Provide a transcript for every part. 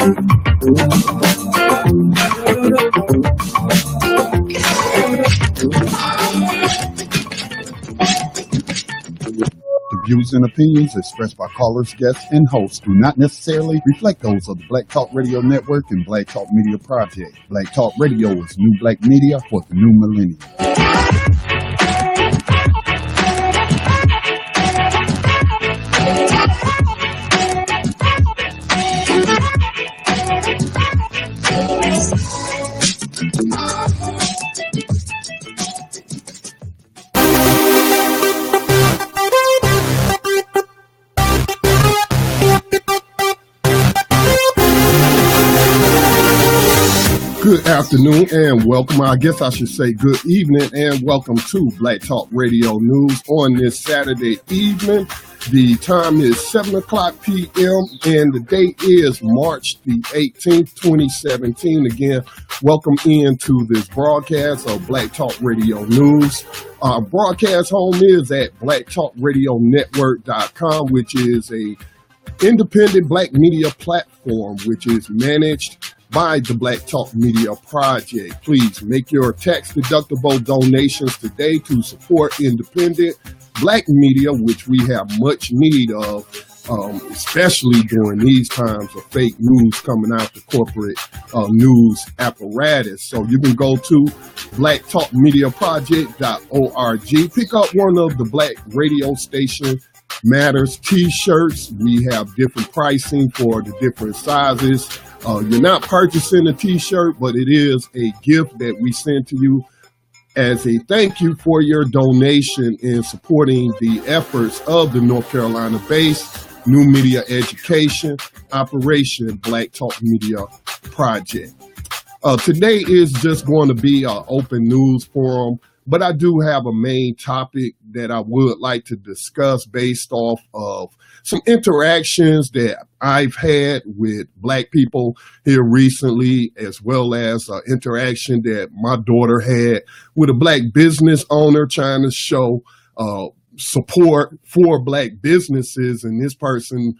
The views and opinions expressed by callers, guests, and hosts do not necessarily reflect those of the Black Talk Radio Network and Black Talk Media Project. Black Talk Radio is new black media for the new millennium. Good afternoon and welcome. I guess I should say good evening and welcome to Black Talk Radio News on this Saturday evening. The time is 7 o'clock p.m. and the date is March the 18th, 2017. Again, welcome into this broadcast of Black Talk Radio News. Our broadcast home is at blacktalkradionetwork.com, which is a independent black media platform which is managed by the Black Talk Media Project. Please make your tax-deductible donations today to support independent black media, which we have much need of, especially during these times of fake news coming out the corporate news apparatus. So you can go to blacktalkmediaproject.org. Pick up one of the Black Radio Station Matters t-shirts. We have different pricing for the different sizes. You're not purchasing a t-shirt, but it is a gift that we send to you as a thank you for your donation in supporting the efforts of the North Carolina-based New Media Education Operation Black Talk Media Project. Today is just going to be an open news forum, but I do have a main topic that I would like to discuss based off of some interactions that I've had with black people here recently, as well as interaction that my daughter had with a black business owner trying to show support for black businesses. And this person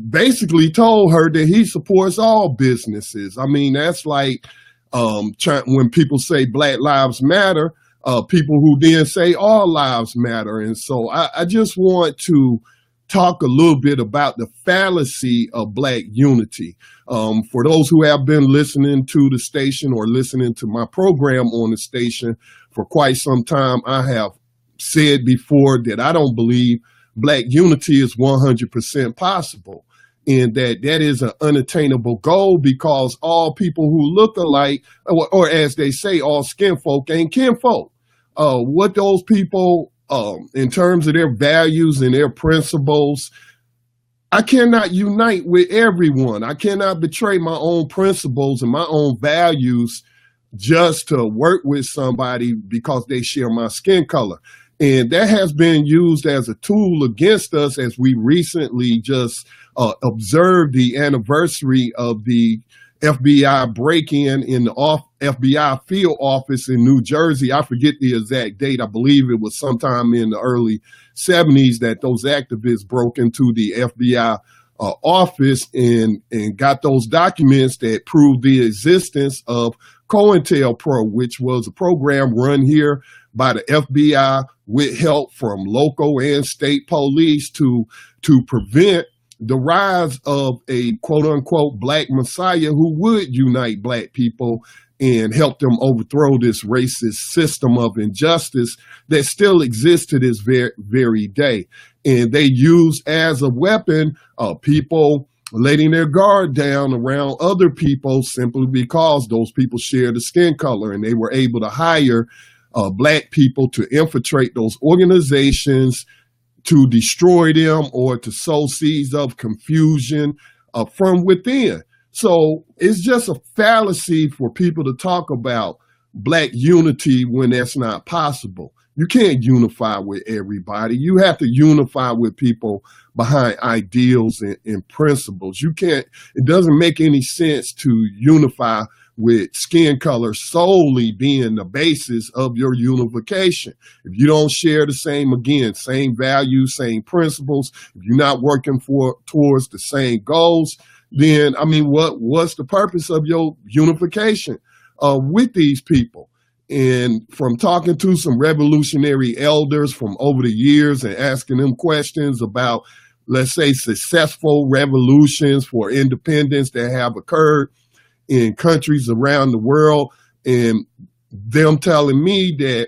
basically told her that he supports all businesses. I mean, that's like when people say Black Lives Matter, people who then say all lives matter. And so I just want to talk a little bit about the fallacy of black unity. For those who have been listening to the station or listening to my program on the station for quite some time, I have said before that I don't believe black unity is 100% possible, and that is an unattainable goal because all people who look alike, or as they say, all skin folk ain't kinfolk. What those people, in terms of their values and their principles, I cannot unite with everyone. I cannot betray my own principles and my own values just to work with somebody because they share my skin color. And that has been used as a tool against us as we recently just observed the anniversary of the FBI break-in in the FBI field office in New Jersey. I forget the exact date. I believe it was sometime in the early 70s that those activists broke into the FBI office and got those documents that proved the existence of COINTELPRO, which was a program run here by the FBI with help from local and state police to prevent the rise of a quote-unquote black messiah who would unite black people and help them overthrow this racist system of injustice that still exists to this very day. And they used as a weapon people letting their guard down around other people simply because those people share the skin color, and they were able to hire black people to infiltrate those organizations, to destroy them, or to sow seeds of confusion from within. So it's just a fallacy for people to talk about black unity when that's not possible. You can't unify with everybody. You have to unify with people behind ideals and principles. It doesn't make any sense to unify with skin color solely being the basis of your unification. If you don't share the same values, same principles, if you're not working towards the same goals, then I mean, what's the purpose of your unification with these people? And from talking to some revolutionary elders from over the years and asking them questions about, let's say, successful revolutions for independence that have occurred in countries around the world, and them telling me that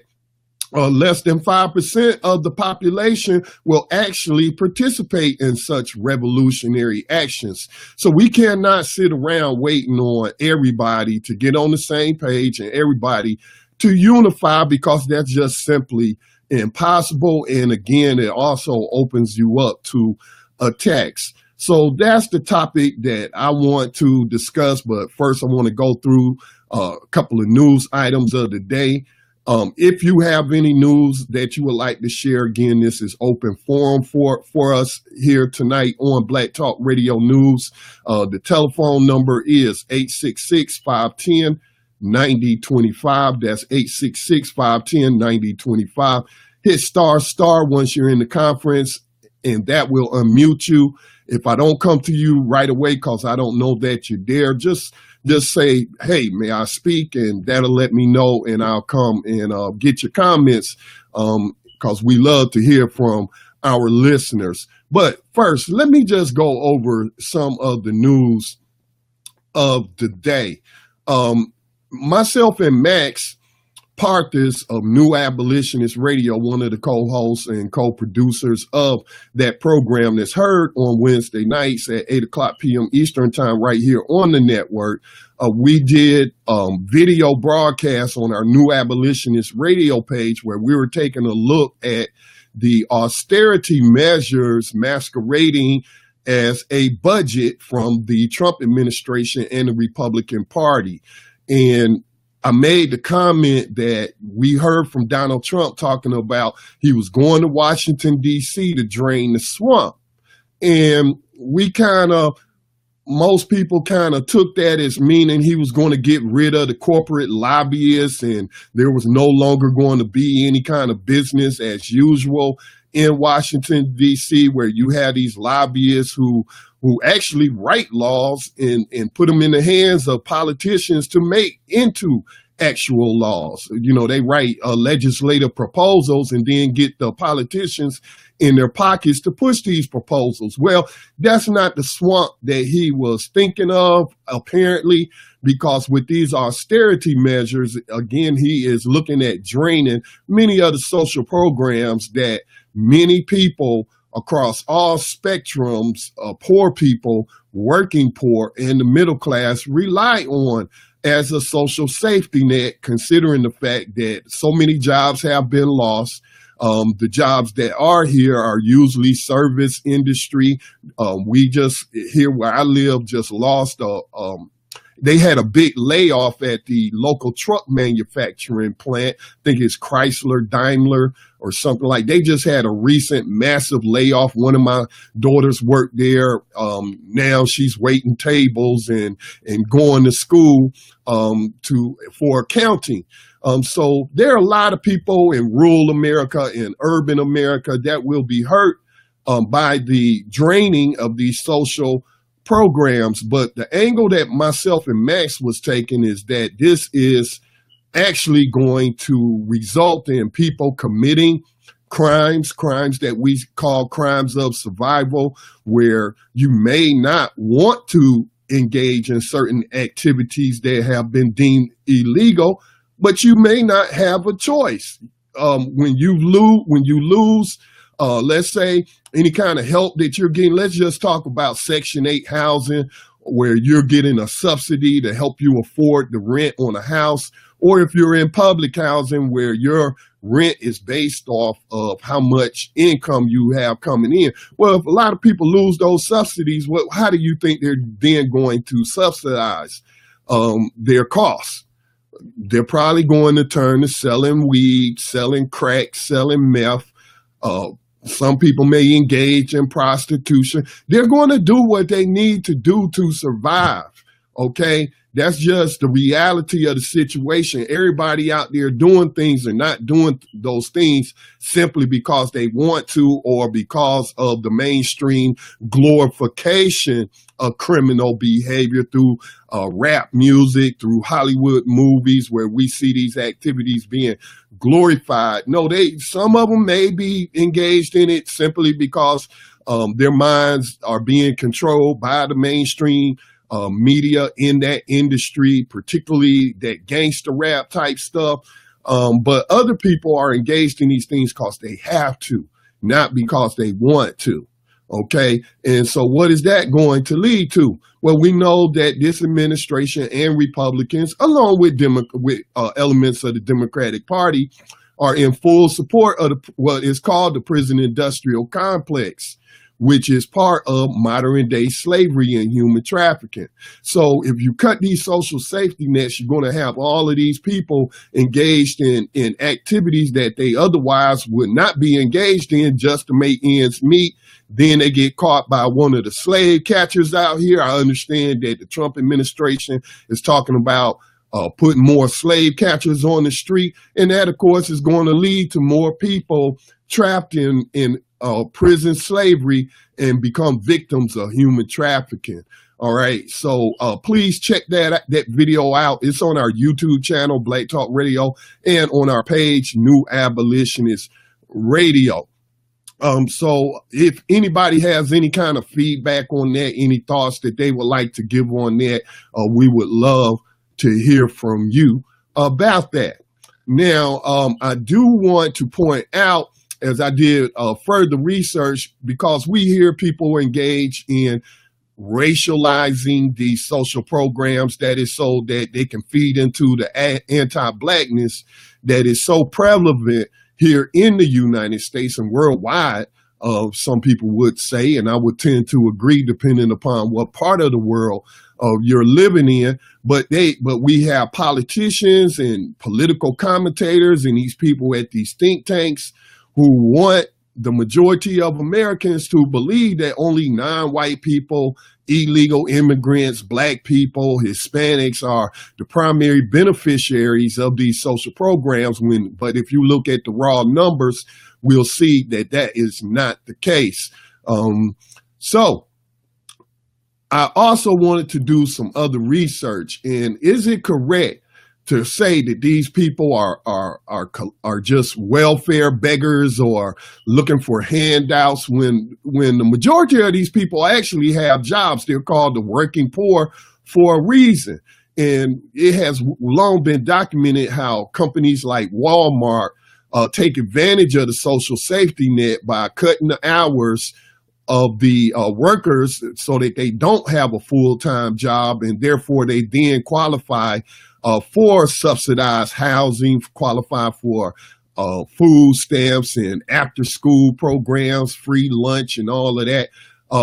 less than 5% of the population will actually participate in such revolutionary actions. So we cannot sit around waiting on everybody to get on the same page and everybody to unify, because that's just simply impossible. And again, it also opens you up to attacks. So that's the topic that I want to discuss. But first, I want to go through a couple of news items of the day. If you have any news that you would like to share, again, this is open forum for us here tonight on Black Talk Radio News. The telephone number is 866-510-9025. That's 866-510-9025. Hit ** once you're in the conference, and that will unmute you. If I don't come to you right away because I don't know that you're there, just say, hey, may I speak? And that'll let me know, and I'll come and get your comments, because we love to hear from our listeners. But first, let me just go over some of the news of the day. Myself and Max Parthas of New Abolitionist Radio, one of the co-hosts and co-producers of that program that's heard on Wednesday nights at 8 o'clock p.m. Eastern time right here on the network. We did video broadcasts on our New Abolitionist Radio page where we were taking a look at the austerity measures masquerading as a budget from the Trump administration and the Republican Party. And I made the comment that we heard from Donald Trump talking about he was going to Washington, D.C. to drain the swamp. And most people kind of took that as meaning he was going to get rid of the corporate lobbyists and there was no longer going to be any kind of business as usual in Washington, D.C., where you had these lobbyists who actually write laws and put them in the hands of politicians to make into actual laws. You know, they write legislative proposals and then get the politicians in their pockets to push these proposals. Well, that's not the swamp that he was thinking of, apparently, because with these austerity measures, again, he is looking at draining many of the social programs that many people across all spectrums, poor people, working poor, and the middle class rely on as a social safety net, considering the fact that so many jobs have been lost. The jobs that are here are usually service industry. We just, here where I live, just lost they had a big layoff at the local truck manufacturing plant. I think it's Chrysler, Daimler, or something like. They just had a recent massive layoff. One of my daughters worked there. Now she's waiting tables and going to school for accounting. So there are a lot of people in rural America and urban America that will be hurt by the draining of these social programs. But the angle that myself and Max was taking is that this is actually going to result in people committing crimes that we call crimes of survival, where you may not want to engage in certain activities that have been deemed illegal, but you may not have a choice. When you lose, let's say, any kind of help that you're getting, let's just talk about Section 8 housing, where you're getting a subsidy to help you afford the rent on a house, or if you're in public housing where your rent is based off of how much income you have coming in. Well, if a lot of people lose those subsidies, how do you think they're then going to subsidize their costs? They're probably going to turn to selling weed, selling crack, selling meth. Some people may engage in prostitution. They're going to do what they need to do to survive. Okay, that's just the reality of the situation. Everybody out there doing things and not doing those things simply because they want to or because of the mainstream glorification of criminal behavior through rap music, through Hollywood movies where we see these activities being glorified. No, some of them may be engaged in it simply because their minds are being controlled by the mainstream media in that industry, particularly that gangster rap type stuff. But other people are engaged in these things because they have to, not because they want to. Okay. And so what is that going to lead to? Well, we know that this administration and Republicans, along with elements of the Democratic Party, are in full support of what is called the prison industrial complex, which is part of modern day slavery and human trafficking. So if you cut these social safety nets, you're going to have all of these people engaged in activities that they otherwise would not be engaged in just to make ends meet. Then they get caught by one of the slave catchers out here. I understand that the Trump administration is talking about putting more slave catchers on the street. And that, of course, is going to lead to more people trapped in prison slavery and become victims of human trafficking. All right. So please check that video out. It's on our YouTube channel, Black Talk Radio, and on our page, New Abolitionist Radio. So if anybody has any kind of feedback on that, any thoughts that they would like to give on that, we would love to hear from you about that. Now, I do want to point out, as I did further research, because we hear people engage in racializing these social programs, that is so that they can feed into the anti-blackness that is so prevalent here in the United States and worldwide, some people would say, and I would tend to agree depending upon what part of the world you're living in. But we have politicians and political commentators and these people at these think tanks who want the majority of Americans to believe that only non-white people, illegal immigrants, black people, Hispanics are the primary beneficiaries of these social programs. But if you look at the raw numbers, we'll see that that is not the case. So I also wanted to do some other research. And is it correct to say that these people are just welfare beggars or looking for handouts when the majority of these people actually have jobs? They're called the working poor for a reason. And it has long been documented how companies like Walmart take advantage of the social safety net by cutting the hours of the workers so that they don't have a full-time job, and therefore they then qualify for subsidized housing, qualify for food stamps and after-school programs, free lunch, and all of that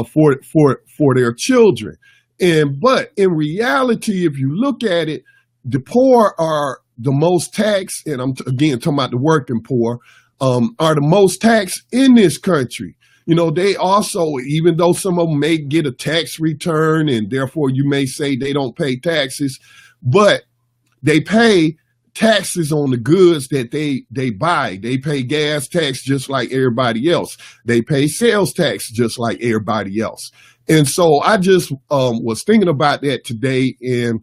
for their children. But in reality, if you look at it, the poor are the most taxed, and I'm again talking about the working poor, are the most taxed in this country. You know, they also, even though some of them may get a tax return and therefore you may say they don't pay taxes, but they pay taxes on the goods that they buy. They pay gas tax just like everybody else. They pay sales tax just like everybody else. And so I just was thinking about that today, and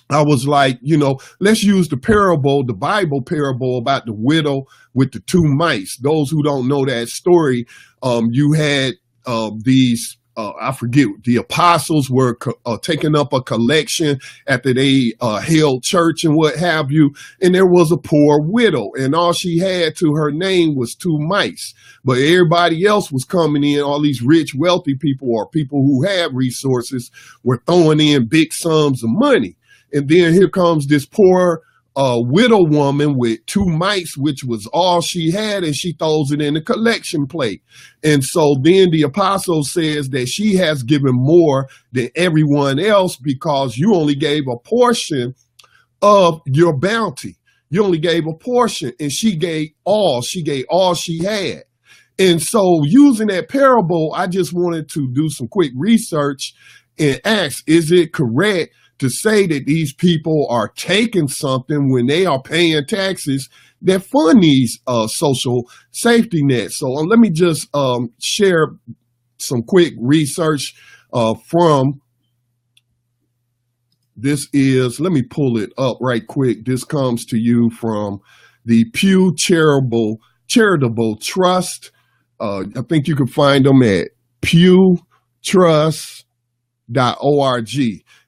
I was like, you know, let's use the Bible parable about the widow with the two mice. Those who don't know that story, you had these, I forget, the apostles were taking up a collection after they held church and what have you. And there was a poor widow, and all she had to her name was two mice. But everybody else was coming in, all these rich, wealthy people or people who had resources were throwing in big sums of money. And then here comes this poor widow woman with two mice, which was all she had, and she throws it in the collection plate. And so then the apostle says that she has given more than everyone else because you only gave a portion of your bounty. You only gave a portion, and she gave all she had. And so using that parable, I just wanted to do some quick research and ask, is it correct to say that these people are taking something when they are paying taxes that fund these social safety nets. So let me just share some quick research from this is, let me pull it up right quick. This comes to you from the Pew Charitable Trust. I think you can find them at pewtrust.org.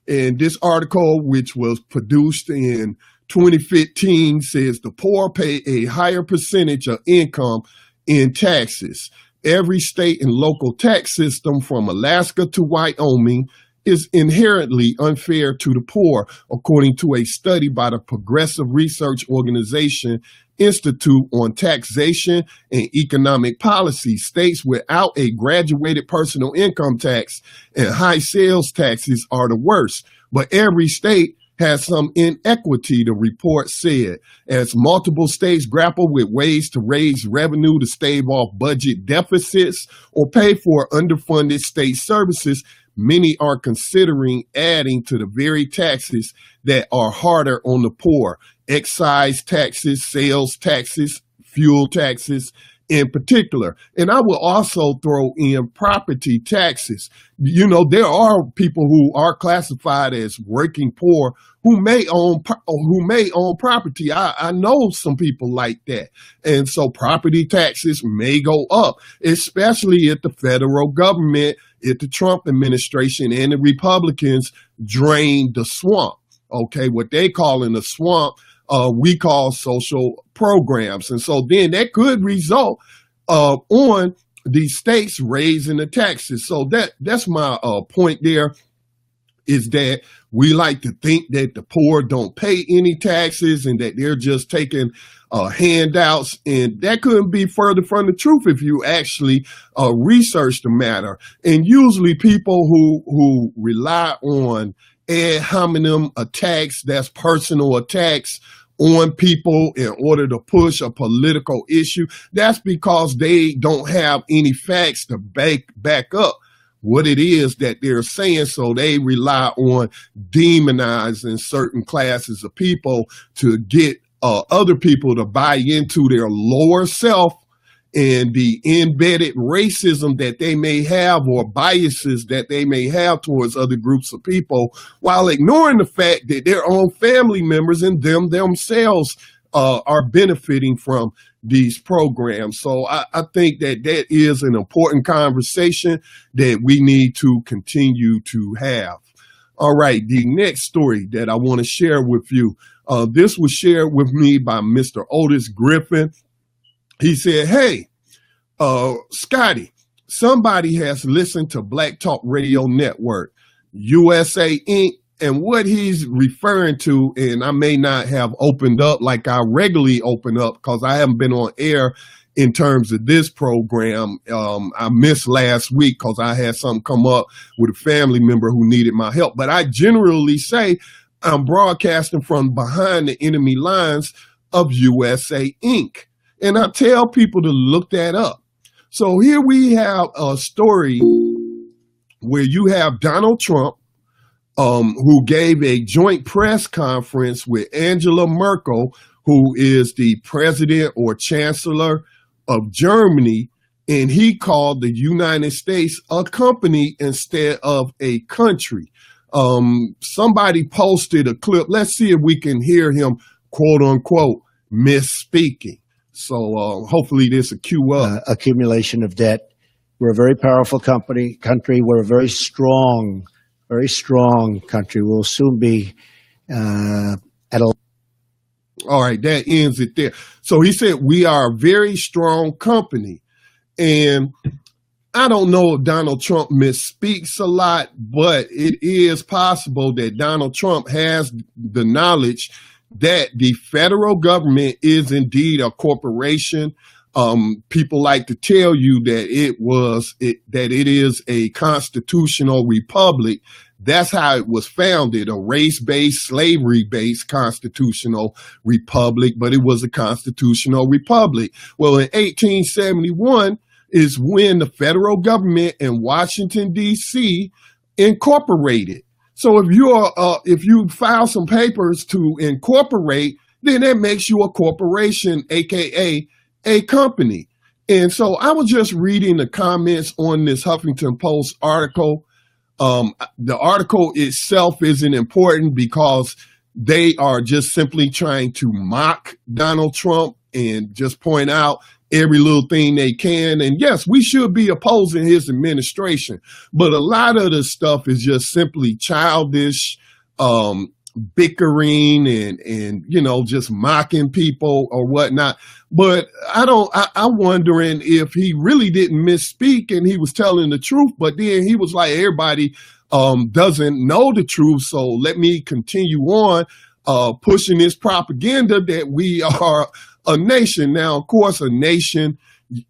And this article, which was produced in 2015, says the poor pay a higher percentage of income in taxes. Every state and local tax system from Alaska to Wyoming is inherently unfair to the poor, according to a study by the Progressive Research Organization Institute on Taxation and Economic Policy. States without a graduated personal income tax and high sales taxes are the worst, but every state has some inequity, the report said. As multiple states grapple with ways to raise revenue to stave off budget deficits or pay for underfunded state services, many are considering adding to the very taxes that are harder on the poor: excise taxes, sales taxes, fuel taxes in particular. And I will also throw in property taxes. You know, there are people who are classified as working poor who may own property. I know some people like that. And so property taxes may go up, especially if the federal government, if the Trump administration and the Republicans drain the swamp. Okay, what they call in the swamp, we call social programs. And so then that could result on the states raising the taxes. So that's my point there, is that we like to think that the poor don't pay any taxes and that they're just taking handouts. And that couldn't be further from the truth if you actually research the matter. And usually people who rely on ad hominem attacks, that's personal attacks on people in order to push a political issue, that's because they don't have any facts to back up what it is that they're saying. So they rely on demonizing certain classes of people to get other people to buy into their lower self and the embedded racism that they may have or biases that they may have towards other groups of people, while ignoring the fact that their own family members and themselves are benefiting from these programs. So I think that is an important conversation that we need to continue to have. All right, the next story that I want to share with you, this was shared with me by Mr. Otis Griffin. He said, hey, Scotty, somebody has listened to Black Talk Radio Network, USA Inc., and what he's referring to, and I may not have opened up like I regularly open up because I haven't been on air in terms of this program. I missed last week because I had something come up with a family member who needed my help. But I generally say I'm broadcasting from behind the enemy lines of USA Inc. And I tell people to look that up. So here we have a story where you have Donald Trump, who gave a joint press conference with Angela Merkel, who is the president or chancellor of Germany, and he called the United States a company instead of a country. Somebody posted a clip. Let's see if we can hear him, quote unquote, misspeaking. So hopefully this will cue up. Accumulation of debt. We're a very powerful country. We're a very strong country. We'll soon be at a... All right, that ends it there. So he said, we are a very strong company. And I don't know if Donald Trump misspeaks a lot, but it is possible that Donald Trump has the knowledge that the federal government is indeed a corporation. People like to tell you that it is a constitutional republic. That's how it was founded, a race-based, slavery-based constitutional republic, but it was a constitutional republic. Well, in 1871 is when the federal government in Washington, D.C. incorporated. So if you file some papers to incorporate, then that makes you a corporation, aka a company. And so I was just reading the comments on this Huffington Post article. The article itself isn't important because they are just simply trying to mock Donald Trump and just point out every little thing they can. And yes, we should be opposing his administration, but a lot of the stuff is just simply childish, bickering and, just mocking people or whatnot. But I'm wondering if he really didn't misspeak and he was telling the truth, but then he was like, everybody doesn't know the truth. So let me continue on pushing this propaganda that we are a nation. Now, of course, a nation,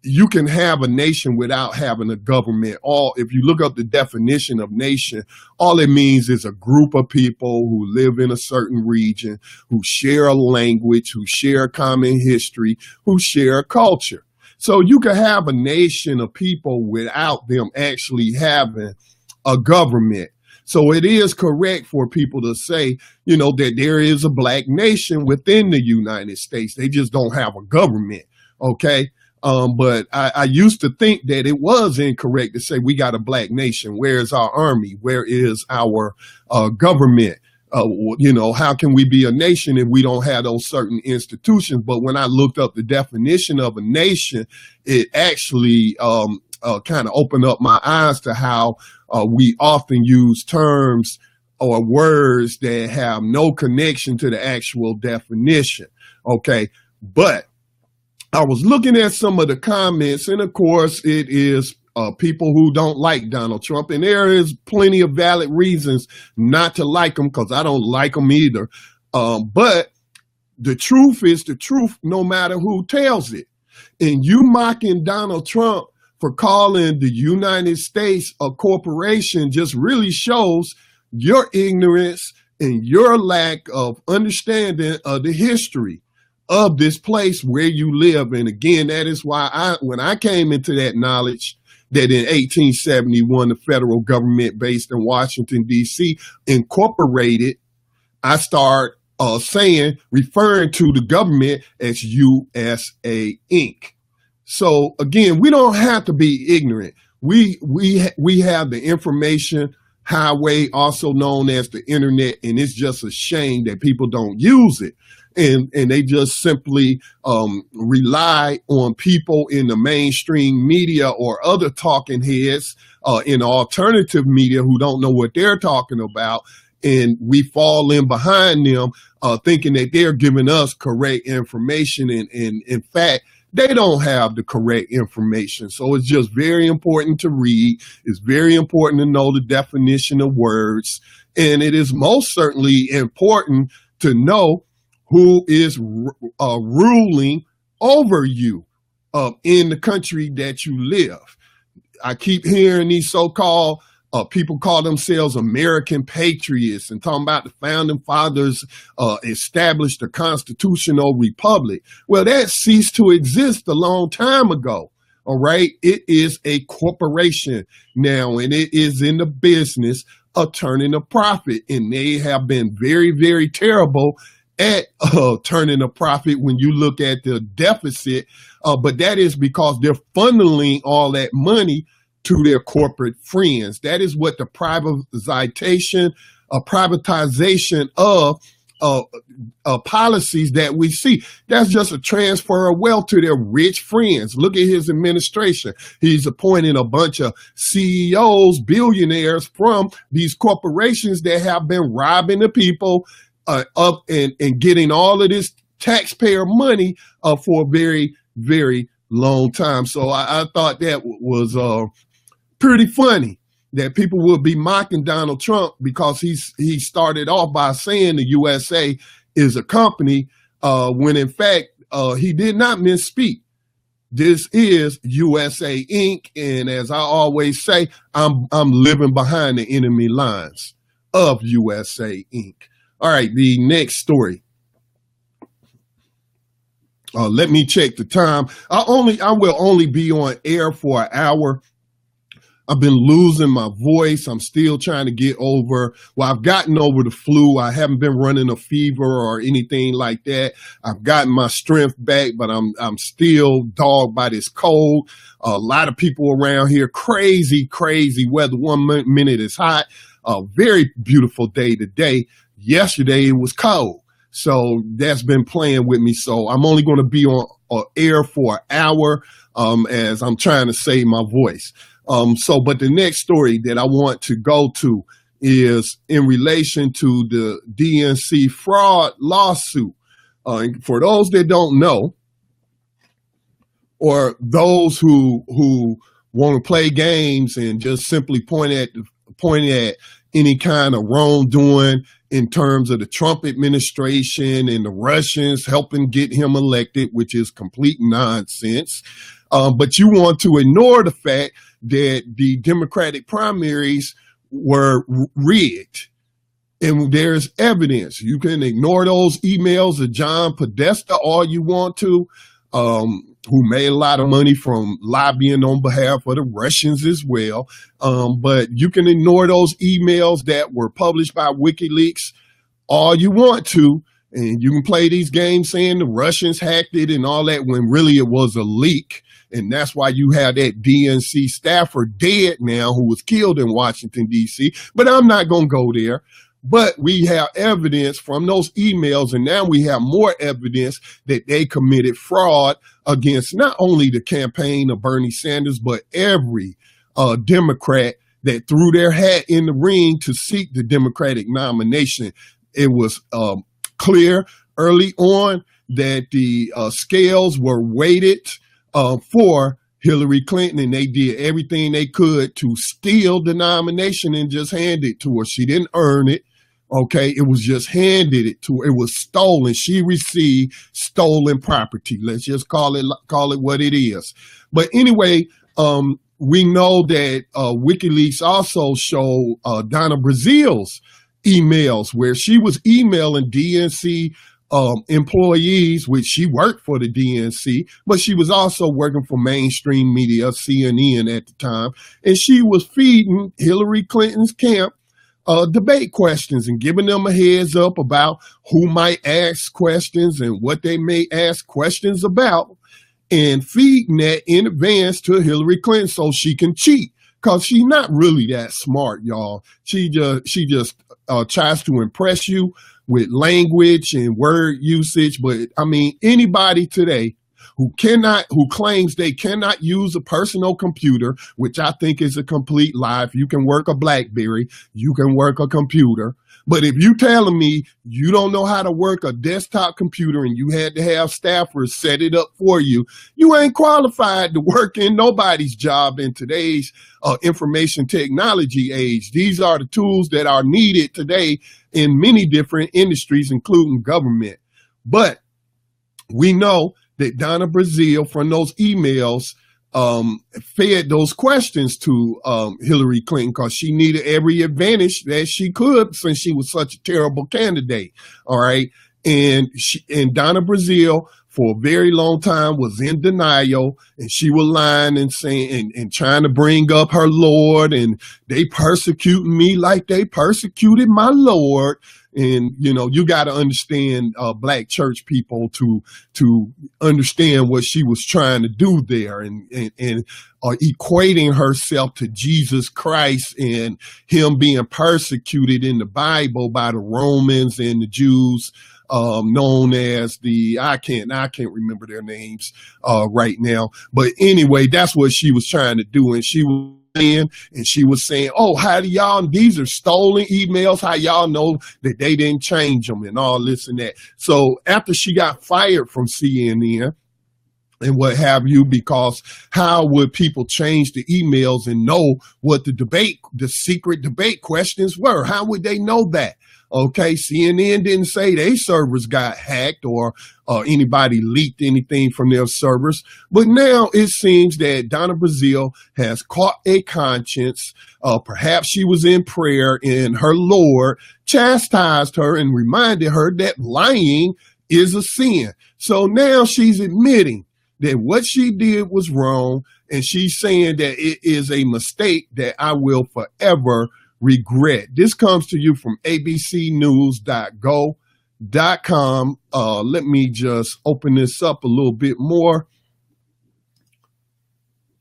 you can have a nation without having a government. If you look up the definition of nation, all it means is a group of people who live in a certain region, who share a language, who share a common history, who share a culture. So you can have a nation of people without them actually having a government. So it is correct for people to say, that there is a black nation within the United States. They just don't have a government. Okay. But I used to think that it was incorrect to say we got a black nation. Where is our army? Where is our government? How can we be a nation if we don't have those certain institutions? But when I looked up the definition of a nation, it actually kind of opened up my eyes to how we often use terms or words that have no connection to the actual definition. Okay. But I was looking at some of the comments, and of course, it is people who don't like Donald Trump, and there is plenty of valid reasons not to like him because I don't like him either. But the truth is the truth, no matter who tells it. And you mocking Donald Trump for calling the United States a corporation just really shows your ignorance and your lack of understanding of the history of this place where you live. And again, that is why when I came into that knowledge that in 1871, the federal government based in Washington, D.C. incorporated, I start referring to the government as USA Inc. So again, we don't have to be ignorant. We have the information highway, also known as the internet, and it's just a shame that people don't use it. And they just simply rely on people in the mainstream media or other talking heads in alternative media who don't know what they're talking about. And we fall in behind them thinking that they're giving us correct information. And in fact, they don't have the correct information. So it's just very important to read. It's very important to know the definition of words. And it is most certainly important to know who is ruling over you in the country that you live. I keep hearing these so-called people call themselves American patriots and talking about the founding fathers established a constitutional republic. Well, that ceased to exist a long time ago. All right. It is a corporation now, and it is in the business of turning a profit. And they have been very, very terrible at turning a profit when you look at the deficit. But that is because they're funneling all that money to their corporate friends. That is what the privatization of policies that we see. That's just a transfer of wealth to their rich friends. Look at his administration. He's appointing a bunch of CEOs, billionaires from these corporations that have been robbing the people up and getting all of this taxpayer money for a very, very long time. So I thought that was pretty funny that people will be mocking Donald Trump because he started off by saying the USA is a company when in fact he did not misspeak. This is USA Inc. And as I always say, I'm living behind the enemy lines of USA Inc. All right, the next story. Let me check the time. I will only be on air for an hour. I've been losing my voice. I'm still trying to get over. Well, I've gotten over the flu. I haven't been running a fever or anything like that. I've gotten my strength back, but I'm still dogged by this cold. A lot of people around here, crazy weather. One minute is hot. A very beautiful day today. Yesterday it was cold. So that's been playing with me. So I'm only going to be on air for an hour as I'm trying to save my voice. But the next story that I want to go to is in relation to the DNC fraud lawsuit. For those that don't know, or those who want to play games and just simply point at any kind of wrongdoing in terms of the Trump administration and the Russians helping get him elected, which is complete nonsense. But you want to ignore the fact that the Democratic primaries were rigged. And there's evidence. You can ignore those emails of John Podesta all you want to, who made a lot of money from lobbying on behalf of the Russians as well. But you can ignore those emails that were published by WikiLeaks all you want to. And you can play these games saying the Russians hacked it and all that when really it was a leak. And that's why you have that DNC staffer dead now who was killed in Washington, D.C. But I'm not going to go there. But we have evidence from those emails, and now we have more evidence that they committed fraud against not only the campaign of Bernie Sanders, but every Democrat that threw their hat in the ring to seek the Democratic nomination. It was clear early on that the scales were weighted for Hillary Clinton, and they did everything they could to steal the nomination and just hand it to her. She didn't earn it. Okay, it was just handed to her. It was stolen. She received stolen property. Let's just call it what it is. But anyway, we know that WikiLeaks also showed Donna Brazil's emails where she was emailing DNC employees, which she worked for the DNC, but she was also working for mainstream media, CNN at the time, and she was feeding Hillary Clinton's camp debate questions and giving them a heads up about who might ask questions and what they may ask questions about, and feeding that in advance to Hillary Clinton so she can cheat. Because she's not really that smart, y'all. She just tries to impress you with language and word usage. But I mean, anybody today who claims they cannot use a personal computer, which I think is a complete lie. If you can work a BlackBerry, you can work a computer. But if you telling me you don't know how to work a desktop computer and you had to have staffers set it up for you, you ain't qualified to work in nobody's job in today's information technology age. These are the tools that are needed today in many different industries, including government. But we know that Donna Brazil, from those emails, fed those questions to Hillary Clinton because she needed every advantage that she could since she was such a terrible candidate. All right. And Donna Brazil, for a very long time, was in denial, and she was lying and saying and trying to bring up her Lord, and they persecuting me like they persecuted my Lord. And, you know, you got to understand black church people to understand what she was trying to do there, and equating herself to Jesus Christ and him being persecuted in the Bible by the Romans and the Jews, known as I can't remember their names right now. But anyway, that's what she was trying to do. And she was saying, oh, how do y'all, these are stolen emails, how y'all know that they didn't change them and all this and that. So after she got fired from CNN and what have you, because how would people change the emails and know what the secret debate questions were? How would they know that? Okay, CNN didn't say their servers got hacked or anybody leaked anything from their servers. But now it seems that Donna Brazil has caught a conscience. Perhaps she was in prayer and her Lord chastised her and reminded her that lying is a sin. So now she's admitting that what she did was wrong, and she's saying that it is a mistake that I will forever regret. This comes to you from abcnews.go.com. Let me just open this up a little bit more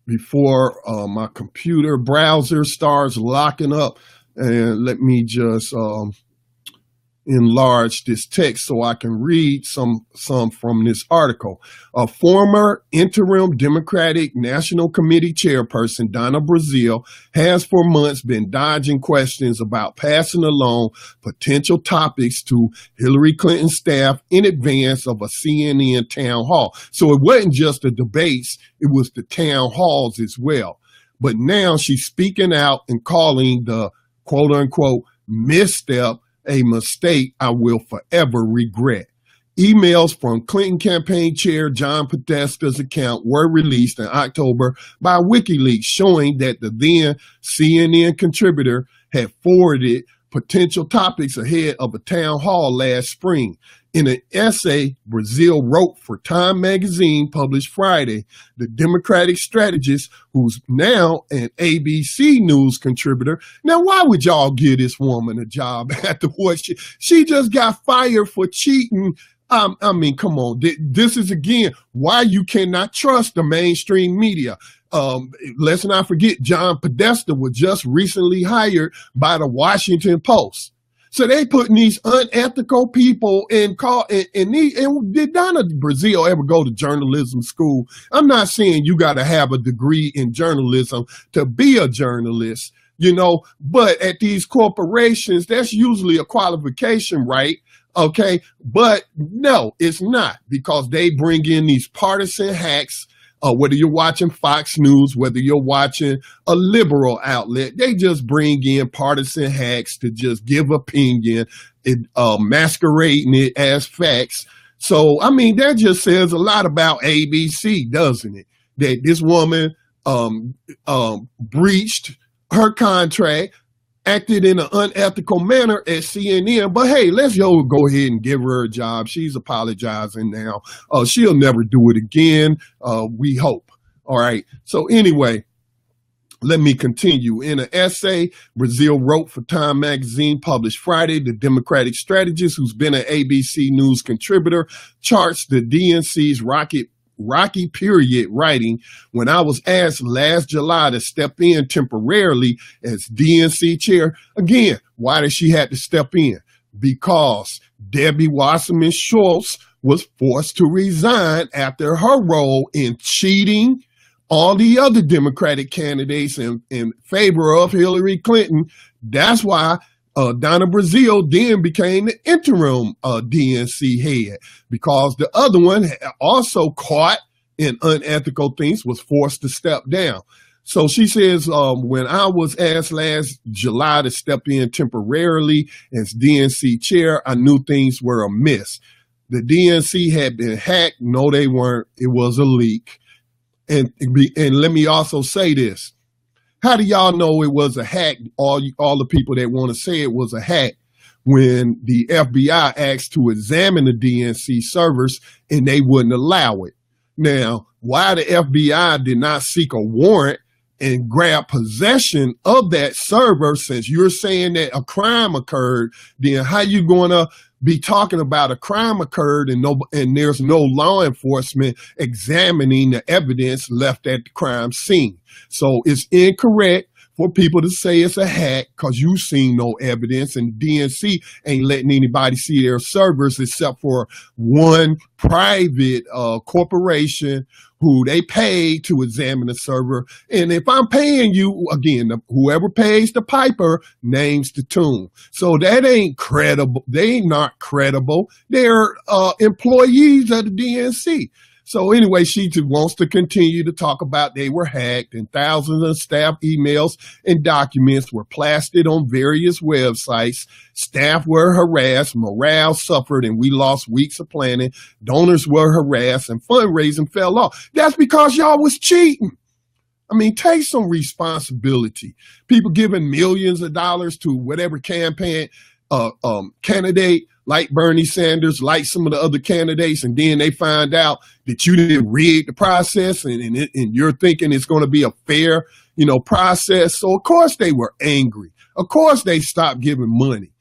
before my computer browser starts locking up. And let me just enlarge this text so I can read some from this article. A former interim Democratic National Committee chairperson, Donna Brazile, has for months been dodging questions about passing along potential topics to Hillary Clinton's staff in advance of a CNN town hall. So it wasn't just the debates, it was the town halls as well. But now she's speaking out and calling the quote unquote misstep a mistake I will forever regret. Emails from Clinton campaign chair John Podesta's account were released in October by WikiLeaks, showing that the then CNN contributor had forwarded potential topics ahead of a town hall last spring. In an essay Brazile wrote for Time magazine published Friday, the Democratic strategist, who's now an ABC News contributor. Now, why would y'all give this woman a job after what she just got fired for cheating? I mean, come on. This is, again, why you cannot trust the mainstream media. Let's not forget, John Podesta was just recently hired by the Washington Post. So they putting these unethical people in and did Donna Brazile ever go to journalism school? I'm not saying you got to have a degree in journalism to be a journalist, but at these corporations, that's usually a qualification, right? Okay. But no, it's not, because they bring in these partisan hacks. Whether you're watching Fox News, whether you're watching a liberal outlet, they just bring in partisan hacks to just give opinion, masquerading it as facts. So, I mean, that just says a lot about ABC, doesn't it? That this woman breached her contract, acted in an unethical manner at CNN, but hey, let's go ahead and give her a job. She's apologizing now. She'll never do it again. We hope. All right. So anyway, let me continue. In an essay Brazile wrote for Time magazine published Friday, the Democratic strategist, who's been an ABC News contributor, charts the DNC's rocky period, writing, when I was asked last July to step in temporarily as DNC chair. Again, why did she have to step in? Because Debbie Wasserman Schultz was forced to resign after her role in cheating all the other Democratic candidates in favor of Hillary Clinton. That's why Donna Brazile then became the interim DNC head, because the other one, also caught in unethical things, was forced to step down. So she says, when I was asked last July to step in temporarily as DNC chair, I knew things were amiss. The DNC had been hacked. No, they weren't. It was a leak. And let me also say this. How do y'all know it was a hack? All the people that want to say it was a hack, when the FBI asked to examine the DNC servers and they wouldn't allow it. Now, why the FBI did not seek a warrant and grab possession of that server, since you're saying that a crime occurred, then how you going to be talking about a crime occurred and there's no law enforcement examining the evidence left at the crime scene? So it's incorrect for people to say it's a hack, because you've seen no evidence, and DNC ain't letting anybody see their servers except for one private corporation who they pay to examine the server. And if I'm paying you, again, whoever pays the piper names the tune. So that ain't credible. They ain't not credible. They're employees of the DNC. So anyway, she just wants to continue to talk about they were hacked, and thousands of staff emails and documents were plastered on various websites. Staff were harassed, morale suffered, and we lost weeks of planning. Donors were harassed, and fundraising fell off. That's because y'all was cheating. I mean, take some responsibility. People giving millions of dollars to whatever campaign candidate like Bernie Sanders, like some of the other candidates, and then they find out that you didn't rig the process and you're thinking it's going to be a fair, process. So of course they were angry. Of course they stopped giving money.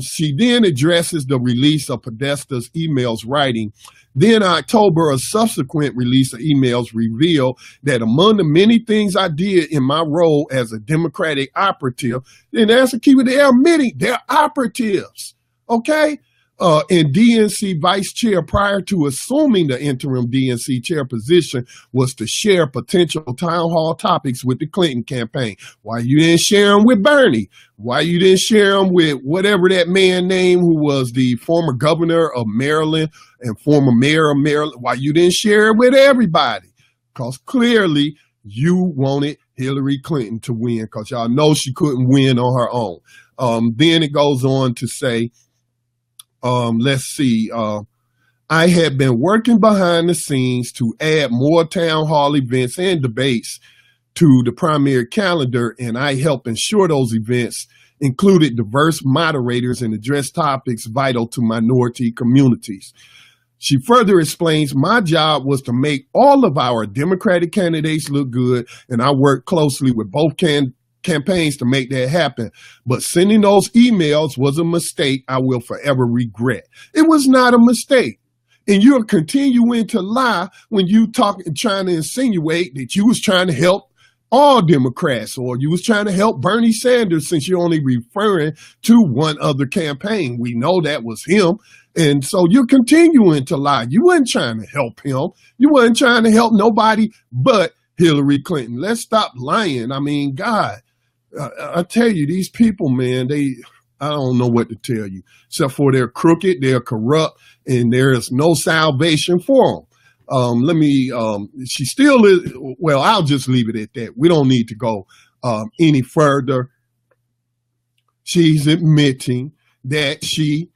She then addresses the release of Podesta's emails, writing, then October, a subsequent release of emails revealed that among the many things I did in my role as a Democratic operative, and that's the key with they're admitting they're operatives, okay? And DNC vice chair prior to assuming the interim DNC chair position was to share potential town hall topics with the Clinton campaign. Why you didn't share them with Bernie? Why you didn't share them with whatever that man named who was the former governor of Maryland and former mayor of Maryland? Why you didn't share it with everybody? Because clearly you wanted Hillary Clinton to win because y'all know she couldn't win on her own. Then it goes on to say, let's see, I had been working behind the scenes to add more town hall events and debates to the primary calendar, and I helped ensure those events included diverse moderators and addressed topics vital to minority communities. She further explains, my job was to make all of our Democratic candidates look good, and I worked closely with both campaigns to make that happen. But sending those emails was a mistake I will forever regret. It was not a mistake. And you're continuing to lie when you talk and trying to insinuate that you was trying to help all Democrats or you was trying to help Bernie Sanders, since you're only referring to one other campaign. We know that was him. And so you're continuing to lie. You weren't trying to help him. You weren't trying to help nobody but Hillary Clinton. Let's stop lying. I mean, God, I tell you, these people, man, I don't know what to tell you, except for they're crooked, they're corrupt, and there is no salvation for them. She still is, well, I'll just leave it at that. We don't need to go any further. She's admitting that she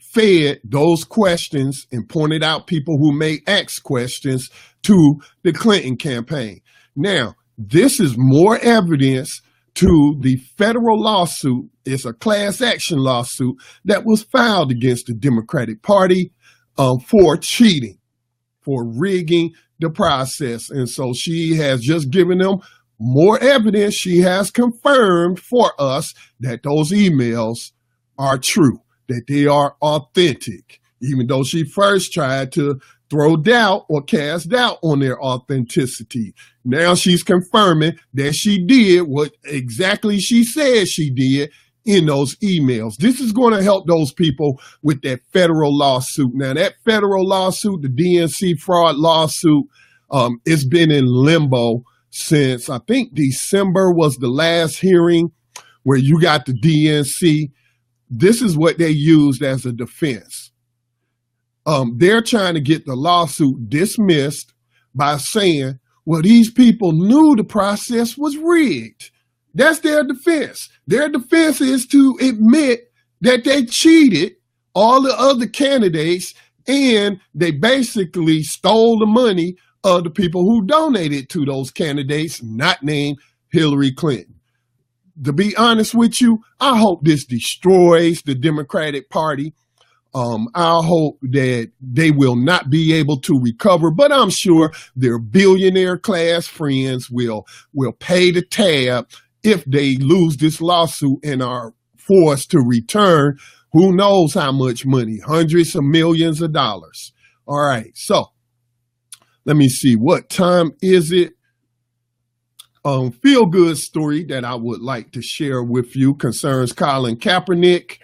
fed those questions and pointed out people who may ask questions to the Clinton campaign. Now, this is more evidence to the federal lawsuit. It's a class action lawsuit that was filed against the Democratic Party for cheating, for rigging the process. And so she has just given them more evidence. She has confirmed for us that those emails are true, that they are authentic, even though she first tried to throw doubt or cast doubt on their authenticity. Now she's confirming that she did what exactly she said she did in those emails. This is going to help those people with that federal lawsuit. Now that federal lawsuit, the DNC fraud lawsuit, it's been in limbo since I think December was the last hearing where you got the DNC. This is what they used as a defense. They're trying to get the lawsuit dismissed by saying, well, these people knew the process was rigged. That's their defense. Their defense is to admit that they cheated all the other candidates and they basically stole the money of the people who donated to those candidates, not named Hillary Clinton. To be honest with you, I hope this destroys the Democratic Party. I hope that they will not be able to recover, but I'm sure their billionaire class friends will pay the tab if they lose this lawsuit and are forced to return who knows how much money, hundreds of millions of dollars. All right, so let me see, what time is it? Feel-good story that I would like to share with you concerns Colin Kaepernick,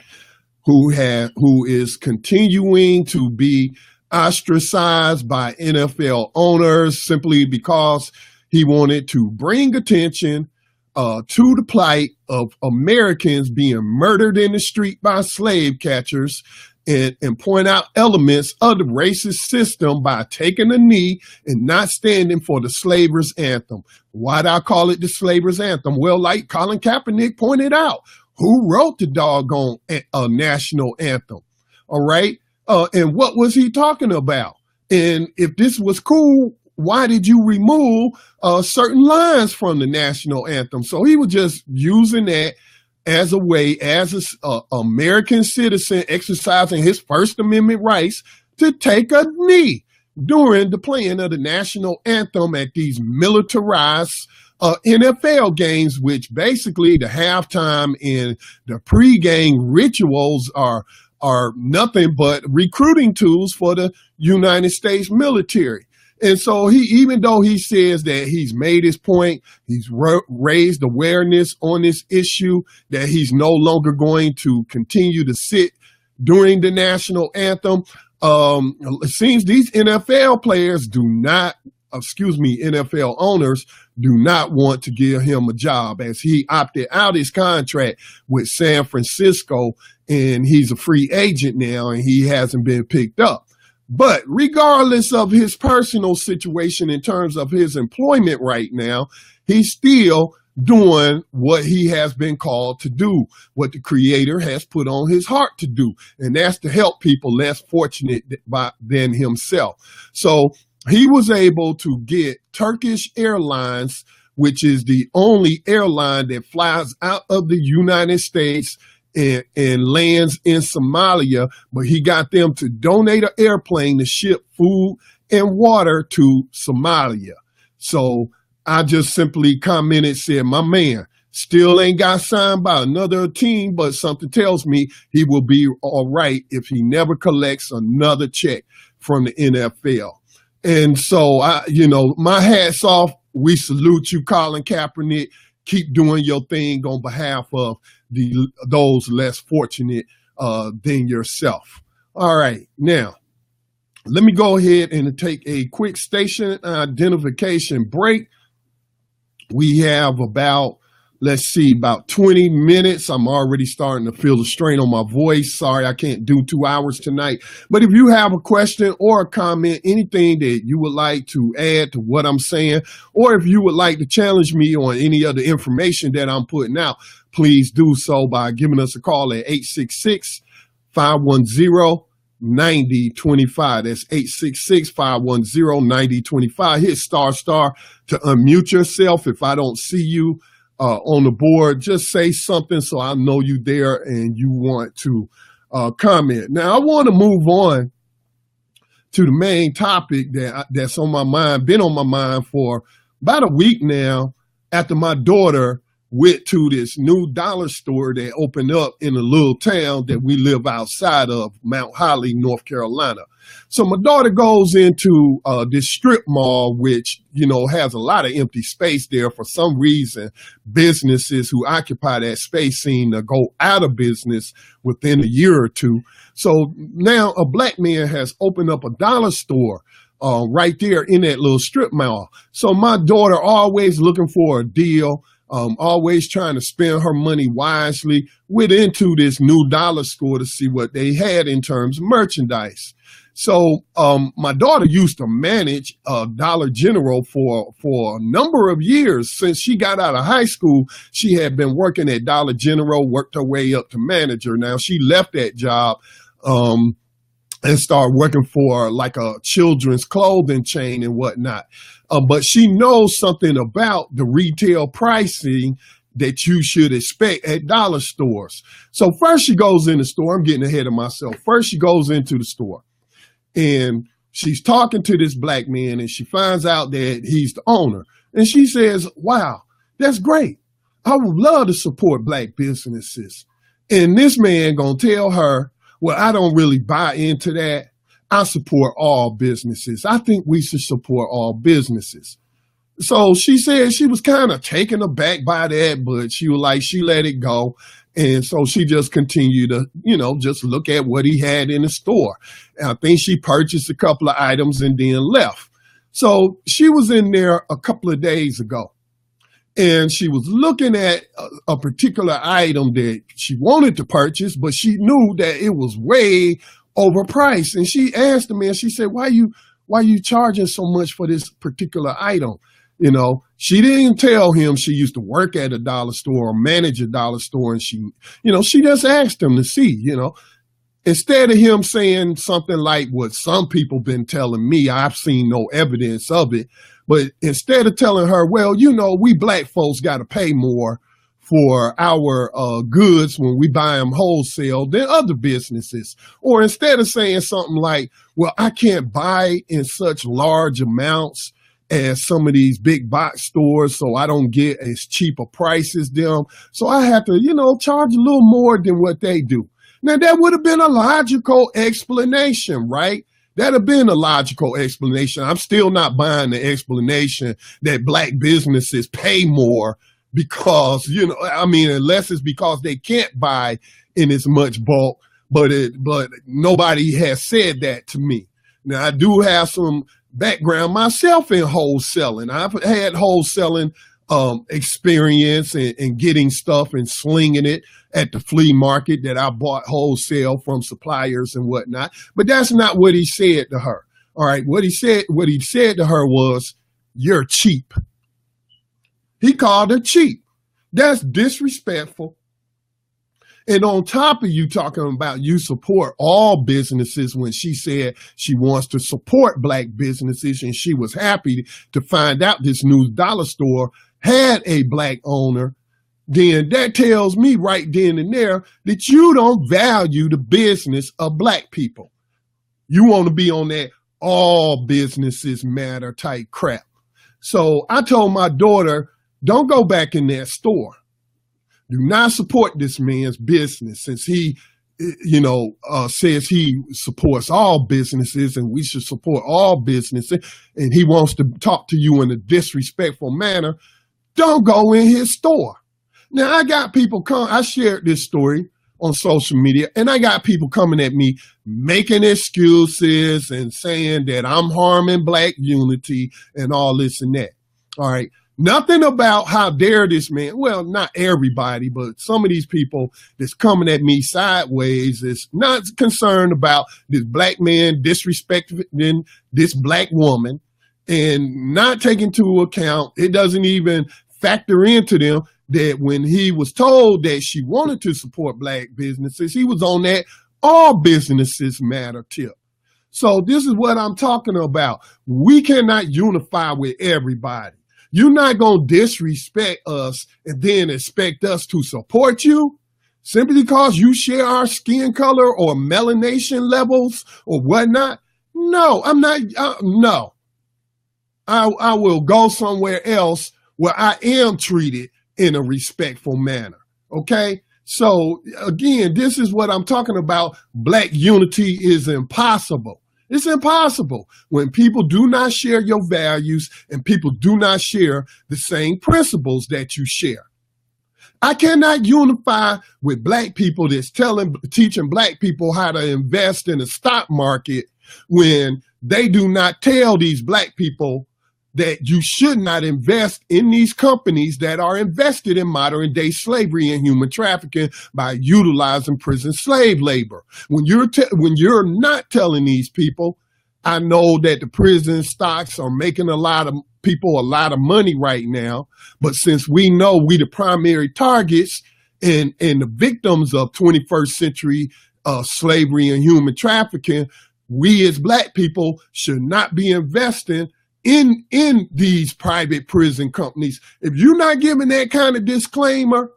who is continuing to be ostracized by NFL owners simply because he wanted to bring attention to the plight of Americans being murdered in the street by slave catchers and point out elements of the racist system by taking a knee and not standing for the slavers' anthem. Why do I call it the slavers' anthem? Well, like Colin Kaepernick pointed out, who wrote the doggone national anthem? All right. And what was he talking about? And if this was cool, why did you remove certain lines from the national anthem? So he was just using that as a way, as a American citizen exercising his First Amendment rights, to take a knee during the playing of the national anthem at these militarized NFL games, which basically the halftime and the pregame rituals are nothing but recruiting tools for the United States military. And so even though he says that he's made his point, he's raised awareness on this issue, that he's no longer going to continue to sit during the national anthem. It seems these NFL players NFL owners do not want to give him a job, as he opted out his contract with San Francisco, and he's a free agent now, and he hasn't been picked up. But regardless of his personal situation in terms of his employment right now, he's still doing what he has been called to do, what the Creator has put on his heart to do, and that's to help people less fortunate than himself. So he was able to get Turkish Airlines, which is the only airline that flies out of the United States and lands in Somalia, but he got them to donate an airplane to ship food and water to Somalia. So I just simply commented, said, my man still ain't got signed by another team, but something tells me he will be all right if he never collects another check from the NFL. And so, my hat's off. We salute you, Colin Kaepernick. Keep doing your thing on behalf of those less fortunate than yourself. All right, now, let me go ahead and take a quick station identification break. We have about 20 minutes. I'm already starting to feel the strain on my voice. Sorry, I can't do 2 hours tonight. But if you have a question or a comment, anything that you would like to add to what I'm saying, or if you would like to challenge me on any other information that I'm putting out, please do so by giving us a call at 866-510-9025. That's 866-510-9025. Hit * to unmute yourself. If I don't see you on the board, just say something so I know you there and you want to comment. Now, I want to move on to the main topic that's on my mind, been on my mind for about a week now, after my daughter went to this new dollar store that opened up in a little town that we live outside of, Mount Holly, North Carolina. So my daughter goes into this strip mall, which, has a lot of empty space there. For some reason, businesses who occupy that space seem to go out of business within a year or two. So now a black man has opened up a dollar store right there in that little strip mall. So my daughter, always looking for a deal, always trying to spend her money wisely, went into this new dollar store to see what they had in terms of merchandise. So my daughter used to manage Dollar General for a number of years. Since she got out of high school, she had been working at Dollar General, worked her way up to manager. Now she left that job and started working for like a children's clothing chain and whatnot. But she knows something about the retail pricing that you should expect at dollar stores. So first she goes in the store. I'm getting ahead of myself. First she goes into the store. And she's talking to this black man, and she finds out that he's the owner. And she says, wow, that's great. I would love to support black businesses. And this man gonna tell her, well, I don't really buy into that. I support all businesses. I think we should support all businesses. So she said she was kind of taken aback by that, but she let it go. And so she just continued to, just look at what he had in the store. And I think she purchased a couple of items and then left. So she was in there a couple of days ago, and she was looking at a particular item that she wanted to purchase, but she knew that it was way overpriced. And she asked the man, she said, why you charging so much for this particular item? She didn't tell him she used to work at a dollar store or manage a dollar store. And she just asked him to see, instead of him saying something like what some people been telling me, I've seen no evidence of it. But instead of telling her, well, we black folks got to pay more for our goods when we buy them wholesale than other businesses. Or instead of saying something like, well, I can't buy in such large amounts as some of these big box stores, so I don't get as cheap a price as them. So I have to, charge a little more than what they do. Now, that would have been a logical explanation, right? That'd have been a logical explanation. I'm still not buying the explanation that black businesses pay more because, unless it's because they can't buy in as much bulk, but nobody has said that to me. Now, I do have some background myself in wholesaling. I've had wholesaling experience and getting stuff and slinging it at the flea market that I bought wholesale from suppliers and whatnot. But that's not what he said to her. All right. What he said to her was, you're cheap. He called her cheap. That's disrespectful. And on top of you talking about you support all businesses when she said she wants to support black businesses, and she was happy to find out this new dollar store had a black owner, then that tells me right then and there that you don't value the business of black people. You want to be on that all businesses matter type crap. So I told my daughter, don't go back in that store. Do not support this man's business since he, says he supports all businesses and we should support all businesses, and he wants to talk to you in a disrespectful manner. Don't go in his store. Now, I got people I shared this story on social media, and I got people coming at me making excuses and saying that I'm harming black unity and all this and that. All right. Nothing about how dare this man, well, not everybody, but some of these people that's coming at me sideways is not concerned about this black man disrespecting this black woman and not taking into account, it doesn't even factor into them that when he was told that she wanted to support black businesses, he was on that all businesses matter tip. So this is what I'm talking about. We cannot unify with everybody. You're not going to disrespect us and then expect us to support you simply because you share our skin color or melanation levels or whatnot. No, I'm not. No, I will go somewhere else where I am treated in a respectful manner. Okay. So again, this is what I'm talking about. Black unity is impossible. It's impossible when people do not share your values and people do not share the same principles that you share. I cannot unify with black people that's teaching black people how to invest in the stock market when they do not tell these black people that you should not invest in these companies that are invested in modern day slavery and human trafficking by utilizing prison slave labor. When you're not telling these people, I know that the prison stocks are making a lot of people a lot of money right now, but since we know we the primary targets and the victims of 21st century slavery and human trafficking, we as black people should not be investing in these private prison companies. If you're not giving that kind of disclaimer,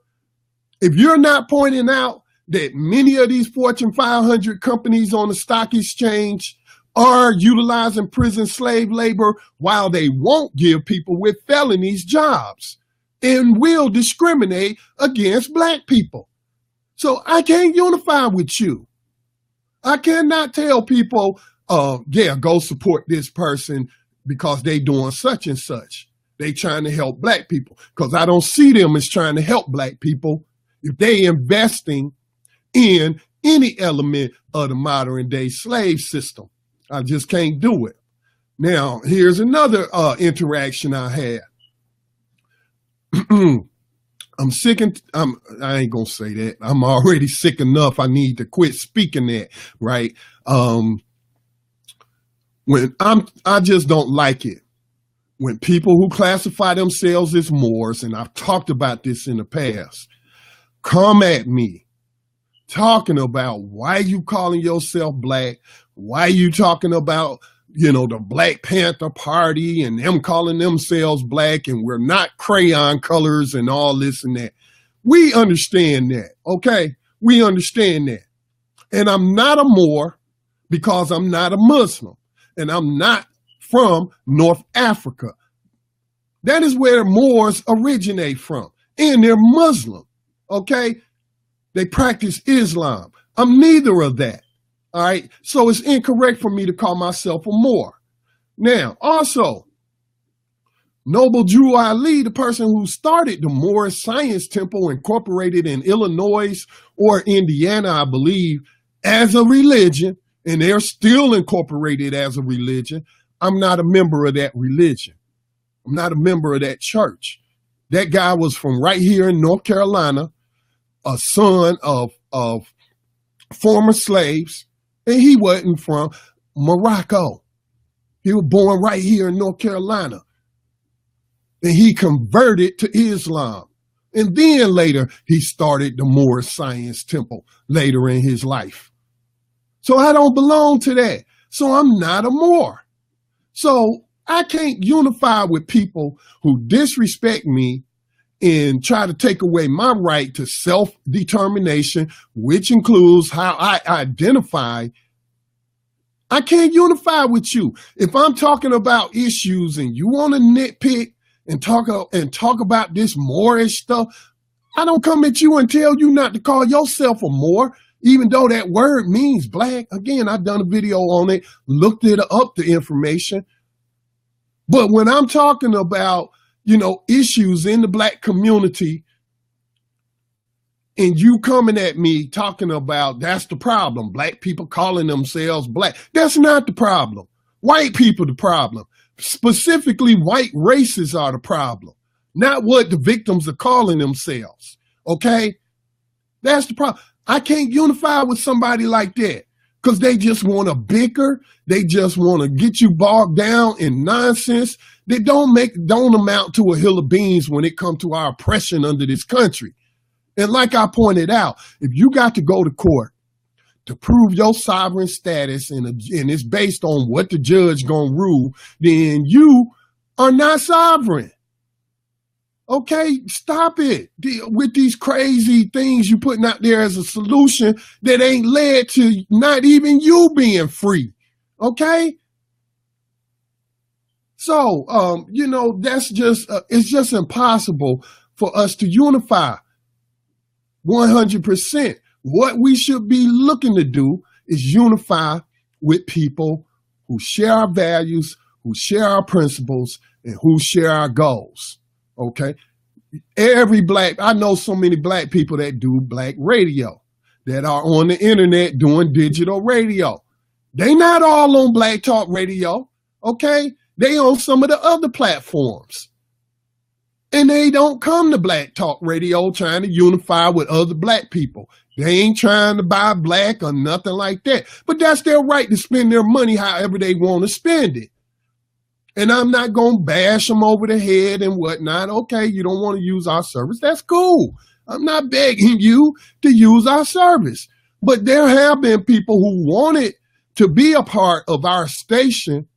if you're not pointing out that many of these Fortune 500 companies on the stock exchange are utilizing prison slave labor while they won't give people with felonies jobs and will discriminate against black people. So I can't unify with you. I cannot tell people, go support this person because they doing such and such. They trying to help black people because I don't see them as trying to help black people if they investing in any element of the modern day slave system. I just can't do it. Now, here's another interaction I had. I'm sick and I ain't gonna say that. I'm already sick enough. I need to quit speaking that, right? I just don't like it when people who classify themselves as Moors, and I've talked about this in the past, come at me talking about why you calling yourself black, why you talking about, the Black Panther Party and them calling themselves black and we're not crayon colors and all this and that. We understand that, okay? We understand that. And I'm not a Moor because I'm not a Muslim. And I'm not from North Africa. That is where Moors originate from. And they're Muslim, okay? They practice Islam. I'm neither of that, all right? So it's incorrect for me to call myself a Moor. Now, also, Noble Drew Ali, the person who started the Moorish Science Temple incorporated in Illinois or Indiana, I believe, as a religion, and they're still incorporated as a religion. I'm not a member of that religion. I'm not a member of that church. That guy was from right here in North Carolina, a son of former slaves, and he wasn't from Morocco. He was born right here in North Carolina. And he converted to Islam. And then later, he started the Moorish Science Temple later in his life. So I don't belong to that. So I'm not a Moor. So I can't unify with people who disrespect me and try to take away my right to self-determination, which includes how I identify. I can't unify with you. If I'm talking about issues and you want to nitpick and talk about this Moorish stuff, I don't come at you and tell you not to call yourself a Moor, even though that word means black. Again, I've done a video on it, looked it up, the information. But when I'm talking about, issues in the black community, and you coming at me talking about that's the problem, black people calling themselves black, that's not the problem. White people the problem. Specifically, white races are the problem, not what the victims are calling themselves, okay? That's the problem. I can't unify with somebody like that because they just want to bicker. They just want to get you bogged down in nonsense. They don't amount to a hill of beans when it comes to our oppression under this country. And like I pointed out, if you got to go to court to prove your sovereign status and it's based on what the judge gonna rule, then you are not sovereign. Okay, stop it with these crazy things you putting out there as a solution that ain't led to not even you being free. Okay, so that's just it's just impossible for us to unify 100%. What we should be looking to do is unify with people who share our values, who share our principles, and who share our goals, okay? I know so many black people that do black radio, that are on the internet doing digital radio. They not all on Black Talk Radio, okay? They on some of the other platforms. And they don't come to Black Talk Radio trying to unify with other black people. They ain't trying to buy black or nothing like that. But that's their right to spend their money however they want to spend it. And I'm not going to bash them over the head and whatnot. Okay, you don't want to use our service. That's cool. I'm not begging you to use our service. But there have been people who wanted to be a part of our station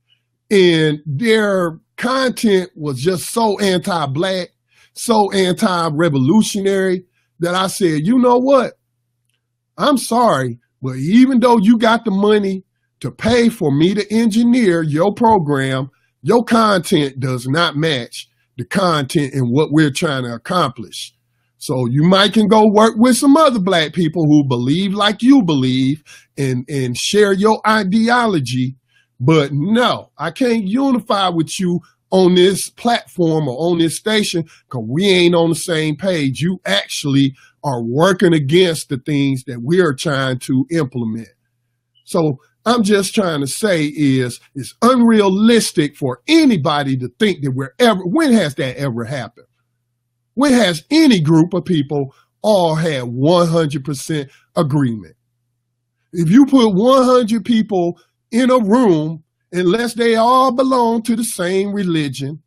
and their content was just so anti-black, so anti-revolutionary that I said, you know what? I'm sorry, but even though you got the money to pay for me to engineer your program, your content does not match the content and what we're trying to accomplish. So you might can go work with some other black people who believe like you believe and share your ideology. But no, I can't unify with you on this platform or on this station because we ain't on the same page. You actually are working against the things that we are trying to implement. So I'm just trying to say is it's unrealistic for anybody to think that when has that ever happened? When has any group of people all had 100% agreement? If you put 100 people in a room, unless they all belong to the same religion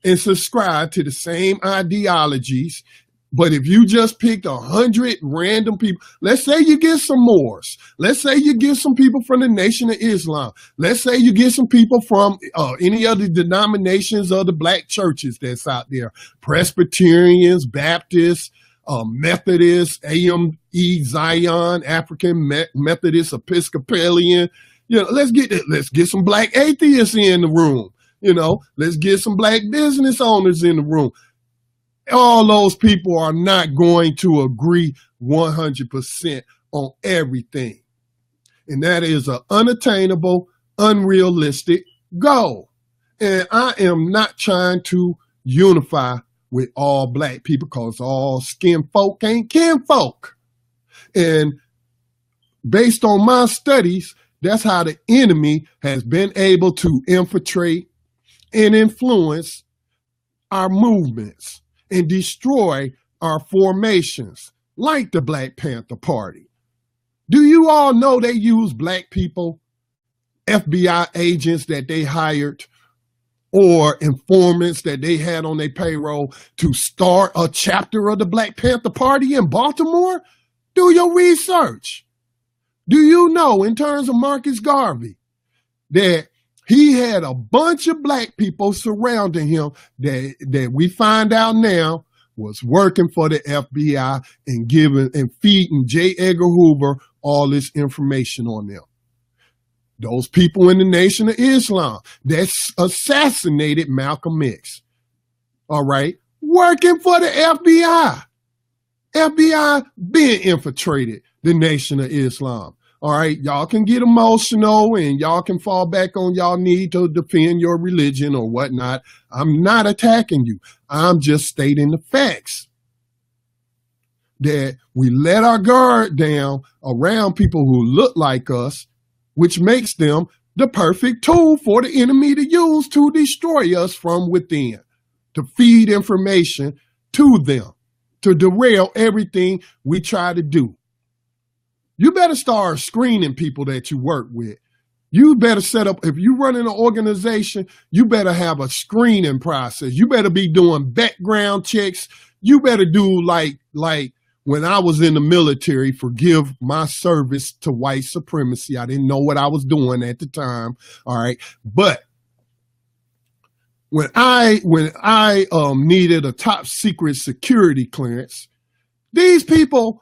and subscribe to the same ideologies, but if you just picked 100 random people, let's say you get some Moors, let's say you get some people from the Nation of Islam, let's say you get some people from any other denominations of the black churches that's out there, Presbyterians, Baptists, Methodist, AME, Zion, African Methodist, Episcopalian. Let's get some black atheists in the room. Let's get some black business owners in the room. All those people are not going to agree 100% on everything. And that is an unattainable, unrealistic goal. And I am not trying to unify with all black people because all skin folk ain't kin folk. And based on my studies, that's how the enemy has been able to infiltrate and influence our movements and destroy our formations, like the Black Panther Party. Do you all know they use black people, FBI agents that they hired, or informants that they had on their payroll to start a chapter of the Black Panther Party in Baltimore? Do your research. Do you know, in terms of Marcus Garvey, that he had a bunch of black people surrounding him that we find out now was working for the FBI and giving and feeding J. Edgar Hoover all this information on them? Those people in the Nation of Islam that assassinated Malcolm X, all right, working for the FBI. FBI been infiltrated the Nation of Islam. All right, y'all can get emotional and y'all can fall back on y'all need to defend your religion or whatnot. I'm not attacking you. I'm just stating the facts. That we let our guard down around people who look like us, which makes them the perfect tool for the enemy to use to destroy us from within, to feed information to them, to derail everything we try to do. You better start screening people that you work with. You better set up, if you run an organization, you better have a screening process. You better be doing background checks. You better do like when I was in the military, forgive my service to white supremacy. I didn't know what I was doing at the time. All right. But when I needed a top secret security clearance, these people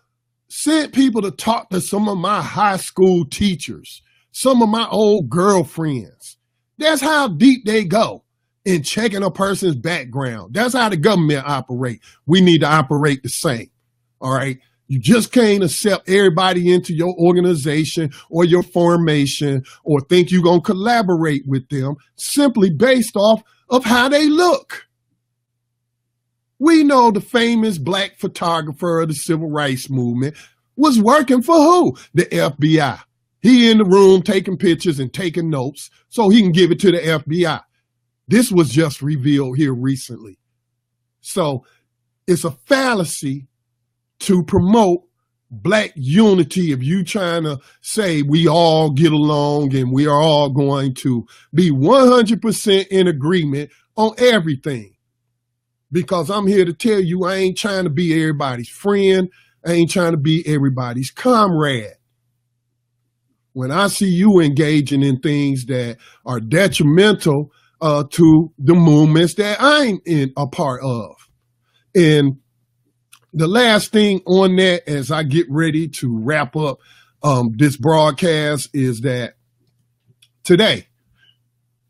sent people to talk to some of my high school teachers, some of my old girlfriends. That's how deep they go in checking a person's background. That's how the government operate. We need to operate the same. All right. You just can't accept everybody into your organization or your formation or think you're going to collaborate with them simply based off of how they look. We know the famous black photographer of the civil rights movement was working for who? The FBI. He in the room taking pictures and taking notes so he can give it to the FBI. This was just revealed here recently. So it's a fallacy to promote black unity if you trying to say we all get along and we are all going to be 100% in agreement on everything. Because I'm here to tell you, I ain't trying to be everybody's friend. I ain't trying to be everybody's comrade. When I see you engaging in things that are detrimental to the movements that I'm a part of. And the last thing on that, as I get ready to wrap up this broadcast, is that today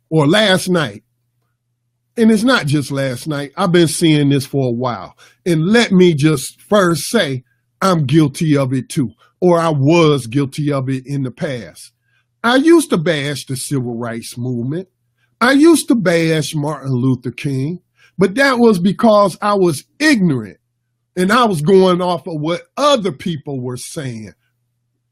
or last night, and it's not just last night, I've been seeing this for a while. And let me just first say, I'm guilty of it too, or I was guilty of it in the past. I used to bash the civil rights movement. I used to bash Martin Luther King, but that was because I was ignorant and I was going off of what other people were saying.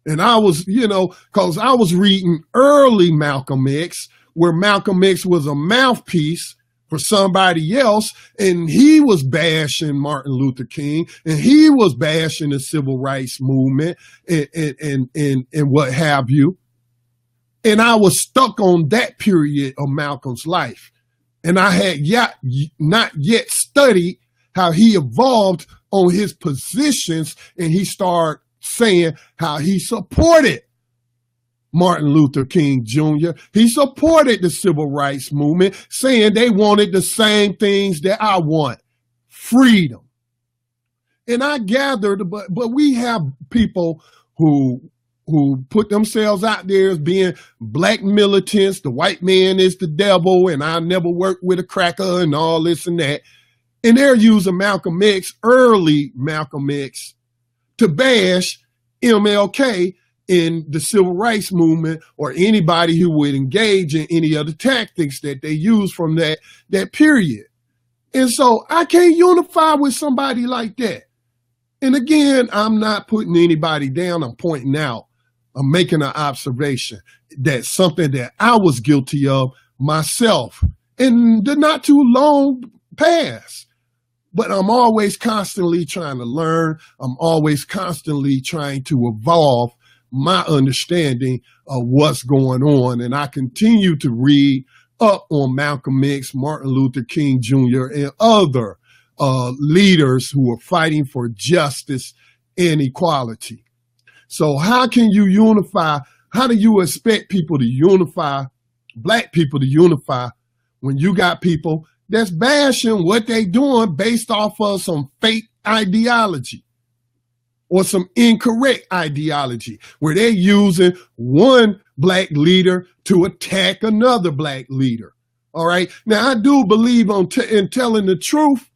And I was, because I was reading early Malcolm X, where Malcolm X was a mouthpiece for somebody else, and he was bashing Martin Luther King, and he was bashing the civil rights movement and what have you. And I was stuck on that period of Malcolm's life. And I had not yet studied how he evolved on his positions, and he started saying how he supported Martin Luther King Jr. He supported the civil rights movement, saying they wanted the same things that I want: freedom. And I gathered, but we have people who put themselves out there as being black militants. The white man is the devil, and I never worked with a cracker and all this and that. And they're using Malcolm X, early Malcolm X, to bash MLK in the civil rights movement, or anybody who would engage in any other tactics that they use from that period. And so I can't unify with somebody like that. And again, I'm not putting anybody down. I'm pointing out, I'm making an observation. That's something that I was guilty of myself in the not too long past. But I'm always constantly trying to learn. I'm always constantly trying to evolve my understanding of what's going on. And I continue to read up on Malcolm X, Martin Luther King Jr., and other leaders who are fighting for justice and equality. So how can you unify? How do you expect people to unify, black people to unify, when you got people that's bashing what they doing based off of some fake ideology or some incorrect ideology, where they're using one black leader to attack another black leader? All right. Now, I do believe in telling the truth.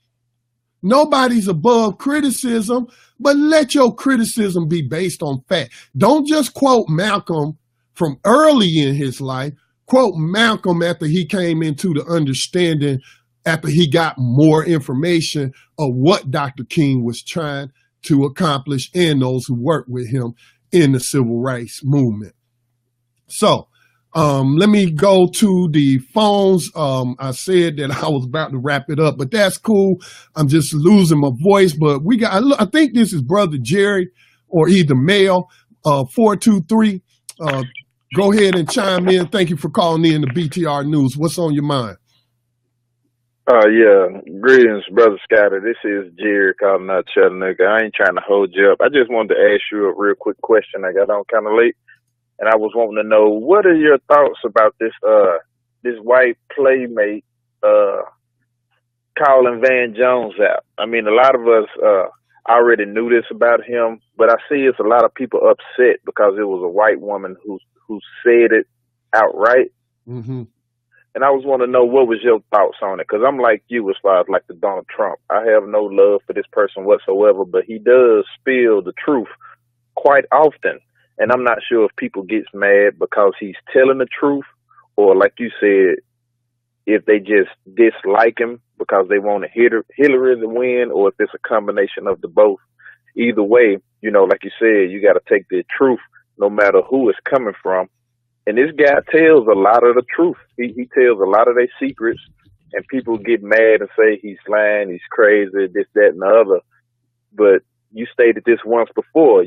Nobody's above criticism, but let your criticism be based on fact. Don't just quote Malcolm from early in his life. Quote Malcolm after he came into the understanding, after he got more information of what Dr. King was trying to accomplish and those who worked with him in the civil rights movement. So let me go to the phones. I said that I was about to wrap it up, but that's cool. I'm just losing my voice, but I think this is Brother Jerry or either male, 423. Go ahead and chime in. Thank you for calling in to BTR News. What's on your mind? Yeah. Greetings, Brother Scatter. This is Jerry calling out Chattanooga. I ain't trying to hold you up. I just wanted to ask you a real quick question. I got on kind of late, and I was wanting to know, what are your thoughts about this white playmate calling Van Jones out? I mean, a lot of us already knew this about him, but I see it's a lot of people upset because it was a white woman who said it outright. Mm-hmm. And I was wanting to know, what was your thoughts on it? Because I'm like you as far as like the Donald Trump. I have no love for this person whatsoever, but he does spill the truth quite often. And I'm not sure if people get mad because he's telling the truth, or like you said, if they just dislike him because they want Hillary to win, or if it's a combination of the both. Either way, like you said, you got to take the truth no matter who it's coming from. And this guy tells a lot of the truth. He tells a lot of their secrets, and people get mad and say he's lying, he's crazy, this, that, and the other. But you stated this once before.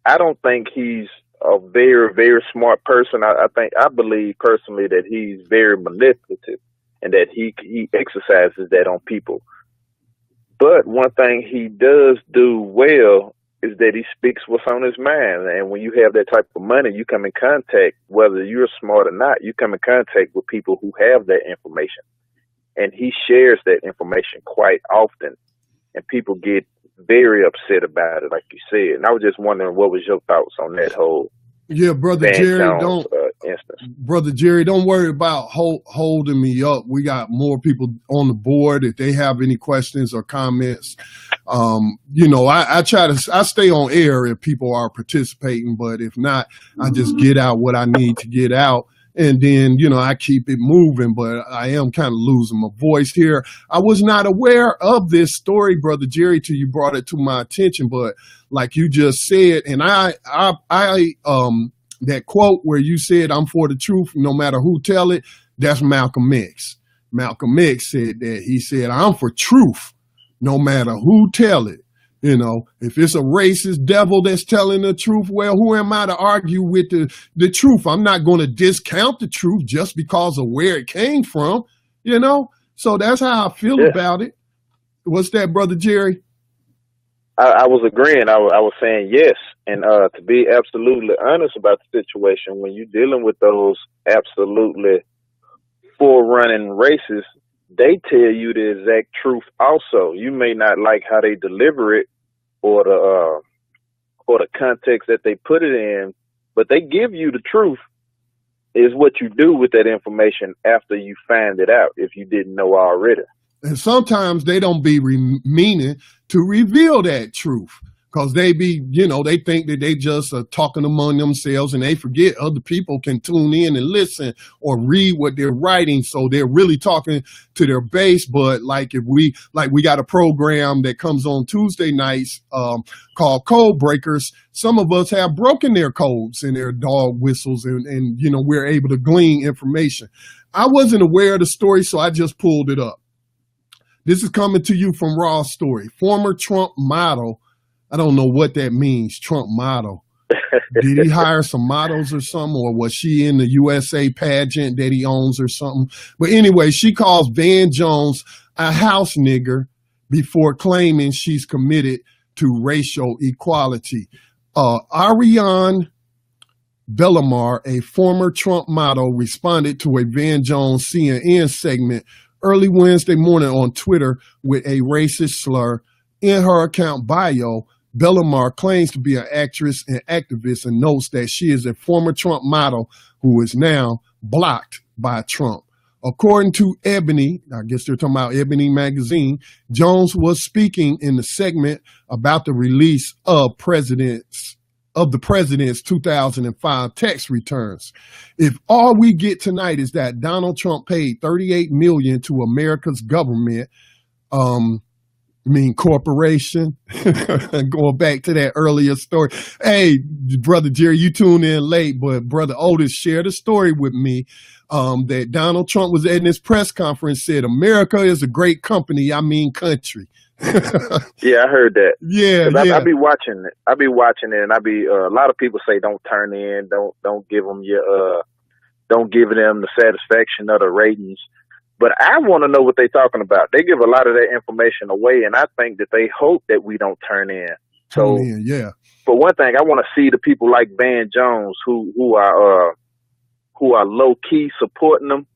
I don't think he's a very, very smart person. I believe personally that he's very manipulative, and that he exercises that on people. But one thing he does do well is that he speaks what's on his mind. And when you have that type of money, you come in contact, whether you're smart or not, you come in contact with people who have that information. And he shares that information quite often. And people get very upset about it, like you said. And I was just wondering, what was your thoughts on that whole Brother Jerry, instance? Brother Jerry, don't worry about holding me up. We got more people on the board. If they have any questions or comments, I stay on air if people are participating, but if not, I just get out what I need to get out. And then, I keep it moving, but I am kind of losing my voice here. I was not aware of this story, Brother Jerry, till you brought it to my attention. But like you just said, and I that quote where you said, "I'm for the truth, no matter who tell it," that's Malcolm X. Malcolm X said that. He said, "I'm for truth, no matter who tell it." If it's a racist devil that's telling the truth, well, who am I to argue with the truth? I'm not going to discount the truth just because of where it came from, So that's how I feel about it. What's that, Brother Jerry? I was agreeing. I was saying yes. And to be absolutely honest about the situation, when you're dealing with those absolutely forerunning racists, they tell you the exact truth also. You may not like how they deliver it or the context that they put it in, but they give you the truth. Is what you do with that information after you find it out, if you didn't know already. And sometimes they don't be meaning to reveal that truth, because they be, they think that they just are talking among themselves, and they forget other people can tune in and listen or read what they're writing. So they're really talking to their base. But we got a program that comes on Tuesday nights called Code Breakers. Some of us have broken their codes and their dog whistles, and we're able to glean information. I wasn't aware of the story, so I just pulled it up. This is coming to you from Raw Story. Former Trump model. I don't know what that means, Trump model. Did he hire some models or something? Or was she in the USA pageant that he owns or something? But anyway, she calls Van Jones a house nigger before claiming she's committed to racial equality. Ariane Bellamar, a former Trump model, responded to a Van Jones CNN segment early Wednesday morning on Twitter with a racist slur. In her account bio, Bellamar claims to be an actress and activist and notes that she is a former Trump model who is now blocked by Trump. According to Ebony, I guess they're talking about Ebony magazine, Jones was speaking in the segment about the release of the president's 2005 tax returns. If all we get tonight is that Donald Trump paid $38 million to America's government, corporation, going back to that earlier story. Hey, Brother Jerry, you tuned in late, but Brother Otis shared a story with me that Donald Trump was at this press conference, said, America is a great company, country. Yeah, I heard that. Yeah, I be watching it. And a lot of people say don't turn in, don't give them don't give them the satisfaction of the ratings. But I want to know what they're talking about. They give a lot of that information away, and I think that they hope that we don't turn in. So, yeah. For one thing, I want to see the people like Van Jones who are low key supporting them.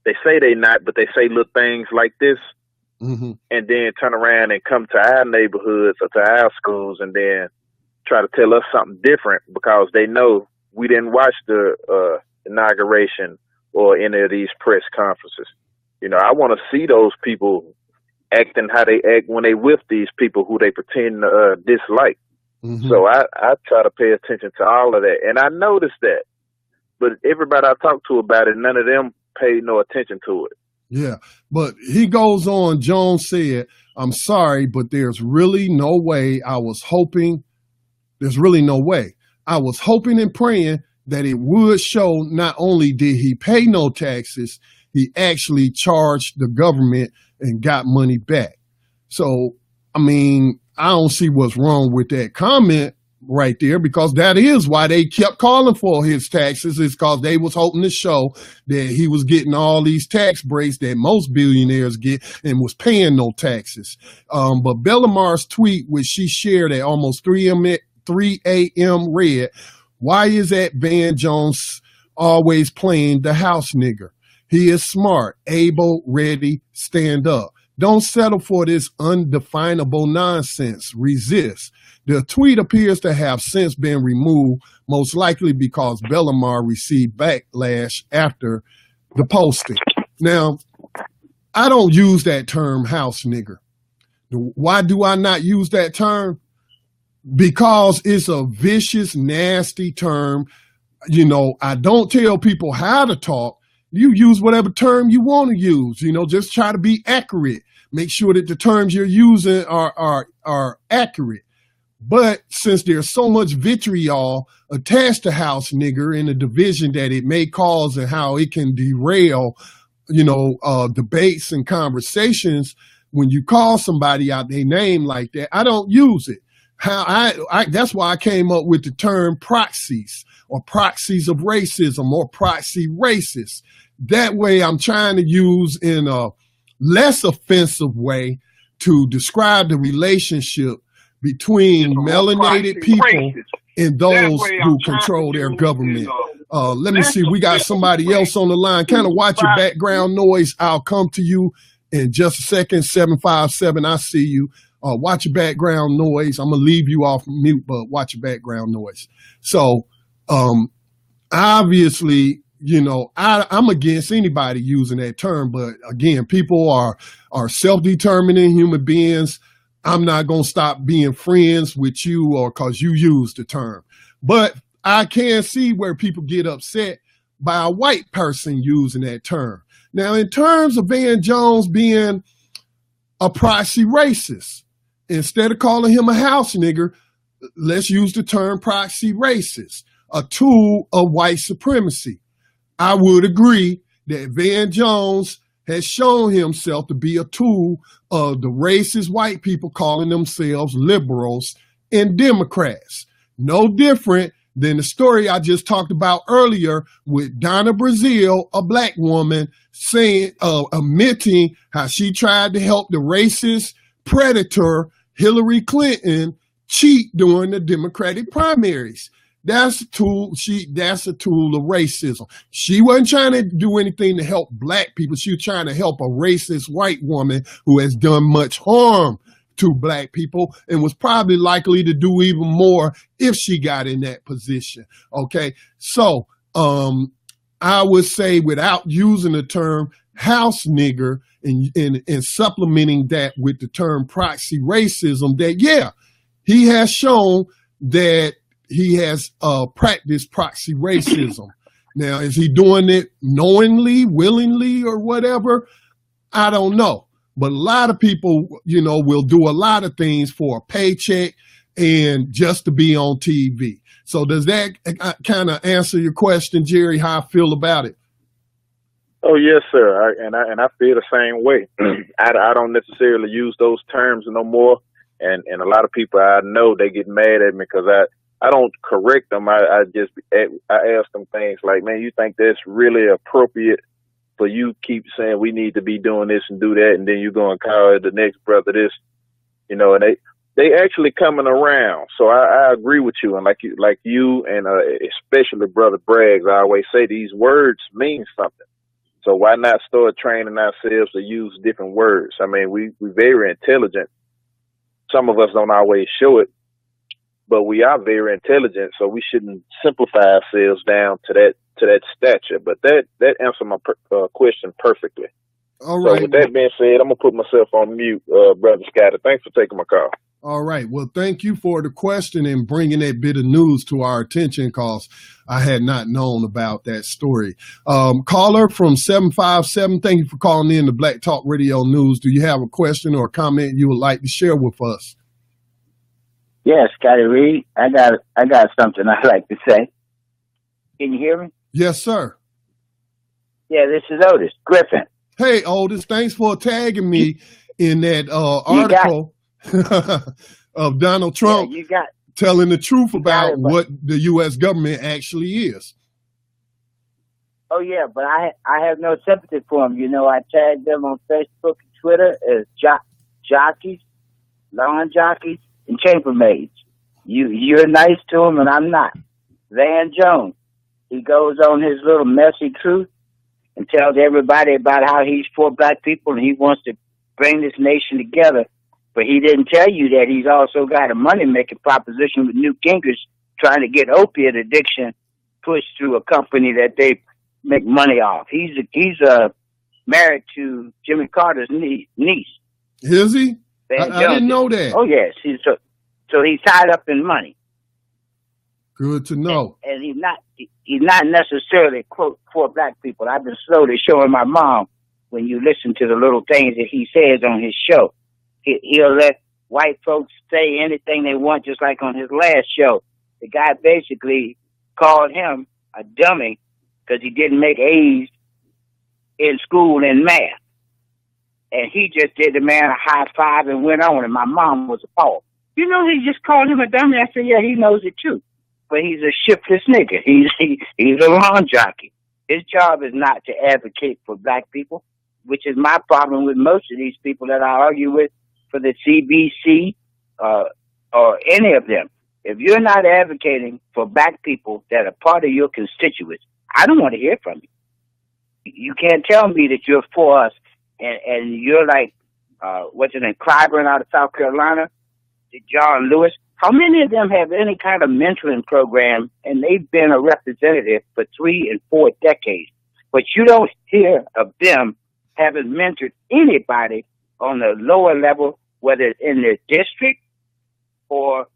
They say they not, but they say little things like this. Mm-hmm. And then turn around and come to our neighborhoods or to our schools and then try to tell us something different because they know we didn't watch the inauguration or any of these press conferences. I want to see those people acting how they act when they with these people who they pretend to dislike. Mm-hmm. So I try to pay attention to all of that. And I noticed that. But everybody I talked to about it, none of them paid no attention to it. Yeah, but he goes on, Jones said, I'm sorry, but there's really no way. There's really no way. I was hoping and praying that it would show not only did he pay no taxes, he actually charged the government and got money back. So, I don't see what's wrong with that comment right there, because that is why they kept calling for his taxes, is because they was hoping to show that he was getting all these tax breaks that most billionaires get and was paying no taxes. But Bellamar's tweet, which she shared at almost 3 a.m. read, why is that Van Jones always playing the house nigger? He is smart, able, ready, stand up. Don't settle for this undefinable nonsense. Resist. The tweet appears to have since been removed, most likely because Bellamar received backlash after the posting. Now, I don't use that term house nigger. Why do I not use that term? Because it's a vicious, nasty term. I don't tell people how to talk. You use whatever term you want to use, just try to be accurate. Make sure that the terms you're using are accurate. But since there's so much vitriol attached to house nigger and the division that it may cause and how it can derail, debates and conversations, when you call somebody out their name like that, I don't use it. That's why I came up with the term proxies or proxies of racism or proxy racist. That way I'm trying to use in a less offensive way to describe the relationship between melanated people and those who control their government. Let me see. We got somebody else on the line. Kind of watch your background noise. I'll come to you in just a second. 757, I see you. Watch your background noise. I'm going to leave you off mute, but watch your background noise. So, obviously, I'm against anybody using that term, but again, people are self-determining human beings. I'm not going to stop being friends with you or because you use the term. But I can see where people get upset by a white person using that term. Now, in terms of Van Jones being a proxy racist, instead of calling him a house nigger, let's use the term proxy racist, a tool of white supremacy. I would agree that Van Jones has shown himself to be a tool of the racist white people calling themselves liberals and Democrats. No different than the story I just talked about earlier with Donna Brazile, a black woman, admitting how she tried to help the racist predator Hillary Clinton cheat during the Democratic primaries. That's a tool. That's a tool of racism. She wasn't trying to do anything to help black people. She was trying to help a racist white woman who has done much harm to black people and was probably likely to do even more if she got in that position. Okay. So, I would say without using the term house nigger and supplementing that with the term proxy racism, that, yeah, he has shown that he has practiced proxy racism. Now, is he doing it knowingly, willingly, or whatever? I don't know. But a lot of people, will do a lot of things for a paycheck and just to be on TV. So does that kind of answer your question, Jerry, how I feel about it? Oh, yes, sir. I feel the same way. I don't necessarily use those terms no more. And a lot of people I know, they get mad at me because I don't correct them. I ask them things like, man, you think that's really appropriate for you keep saying we need to be doing this and do that, and then you go and call the next brother this, and they actually coming around. So I agree with you, and like you and especially Brother Braggs, I always say these words mean something. So why not start training ourselves to use different words? I mean, we're very intelligent. Some of us don't always show it, but we are very intelligent, so we shouldn't simplify ourselves down to that stature. But that answered my question perfectly. All right. So with that being said, I'm gonna put myself on mute, Brother Scotty. Thanks for taking my call. All right. Well, thank you for the question and bringing that bit of news to our attention, because I had not known about that story. Caller from 757, thank you for calling in to Black Talk Radio News. Do you have a question or a comment you would like to share with us? Yes, Scotty Reed. I got something I'd like to say. Can you hear me? Yes, sir. Yeah, this is Otis Griffin. Hey, Otis, thanks for tagging me in that article of Donald Trump telling the truth about what the U.S. government actually is. Oh, yeah, but I have no sympathy for them. I tagged them on Facebook and Twitter as jockeys, lawn jockeys, and chambermaids. You're nice to them, and I'm not. Van Jones, he goes on his little messy truth and tells everybody about how he's for black people and he wants to bring this nation together. But he didn't tell you that he's also got a money-making proposition with Newt Gingrich trying to get opiate addiction pushed through a company that they make money off. He's married to Jimmy Carter's niece. Is he? I didn't know that. Oh, yes. So he's tied up in money. Good to know. And he's not necessarily, quote, for black people. I've been slowly showing my mom when you listen to the little things that he says on his show. He'll let white folks say anything they want, just like on his last show. The guy basically called him a dummy because he didn't make A's in school in math. And he just did the man a high five and went on, and my mom was appalled. He just called him a dummy. I said, yeah, he knows it too. But he's a shiftless nigga. He's a lawn jockey. His job is not to advocate for black people, which is my problem with most of these people that I argue with for the CBC or any of them. If you're not advocating for black people that are part of your constituents, I don't want to hear from you. You can't tell me that you're for us and you're like, what's his name, Clyburn out of South Carolina, John Lewis. How many of them have any kind of mentoring program, and they've been a representative for 3 and 4 decades? But you don't hear of them having mentored anybody on the lower level, whether it's in their district or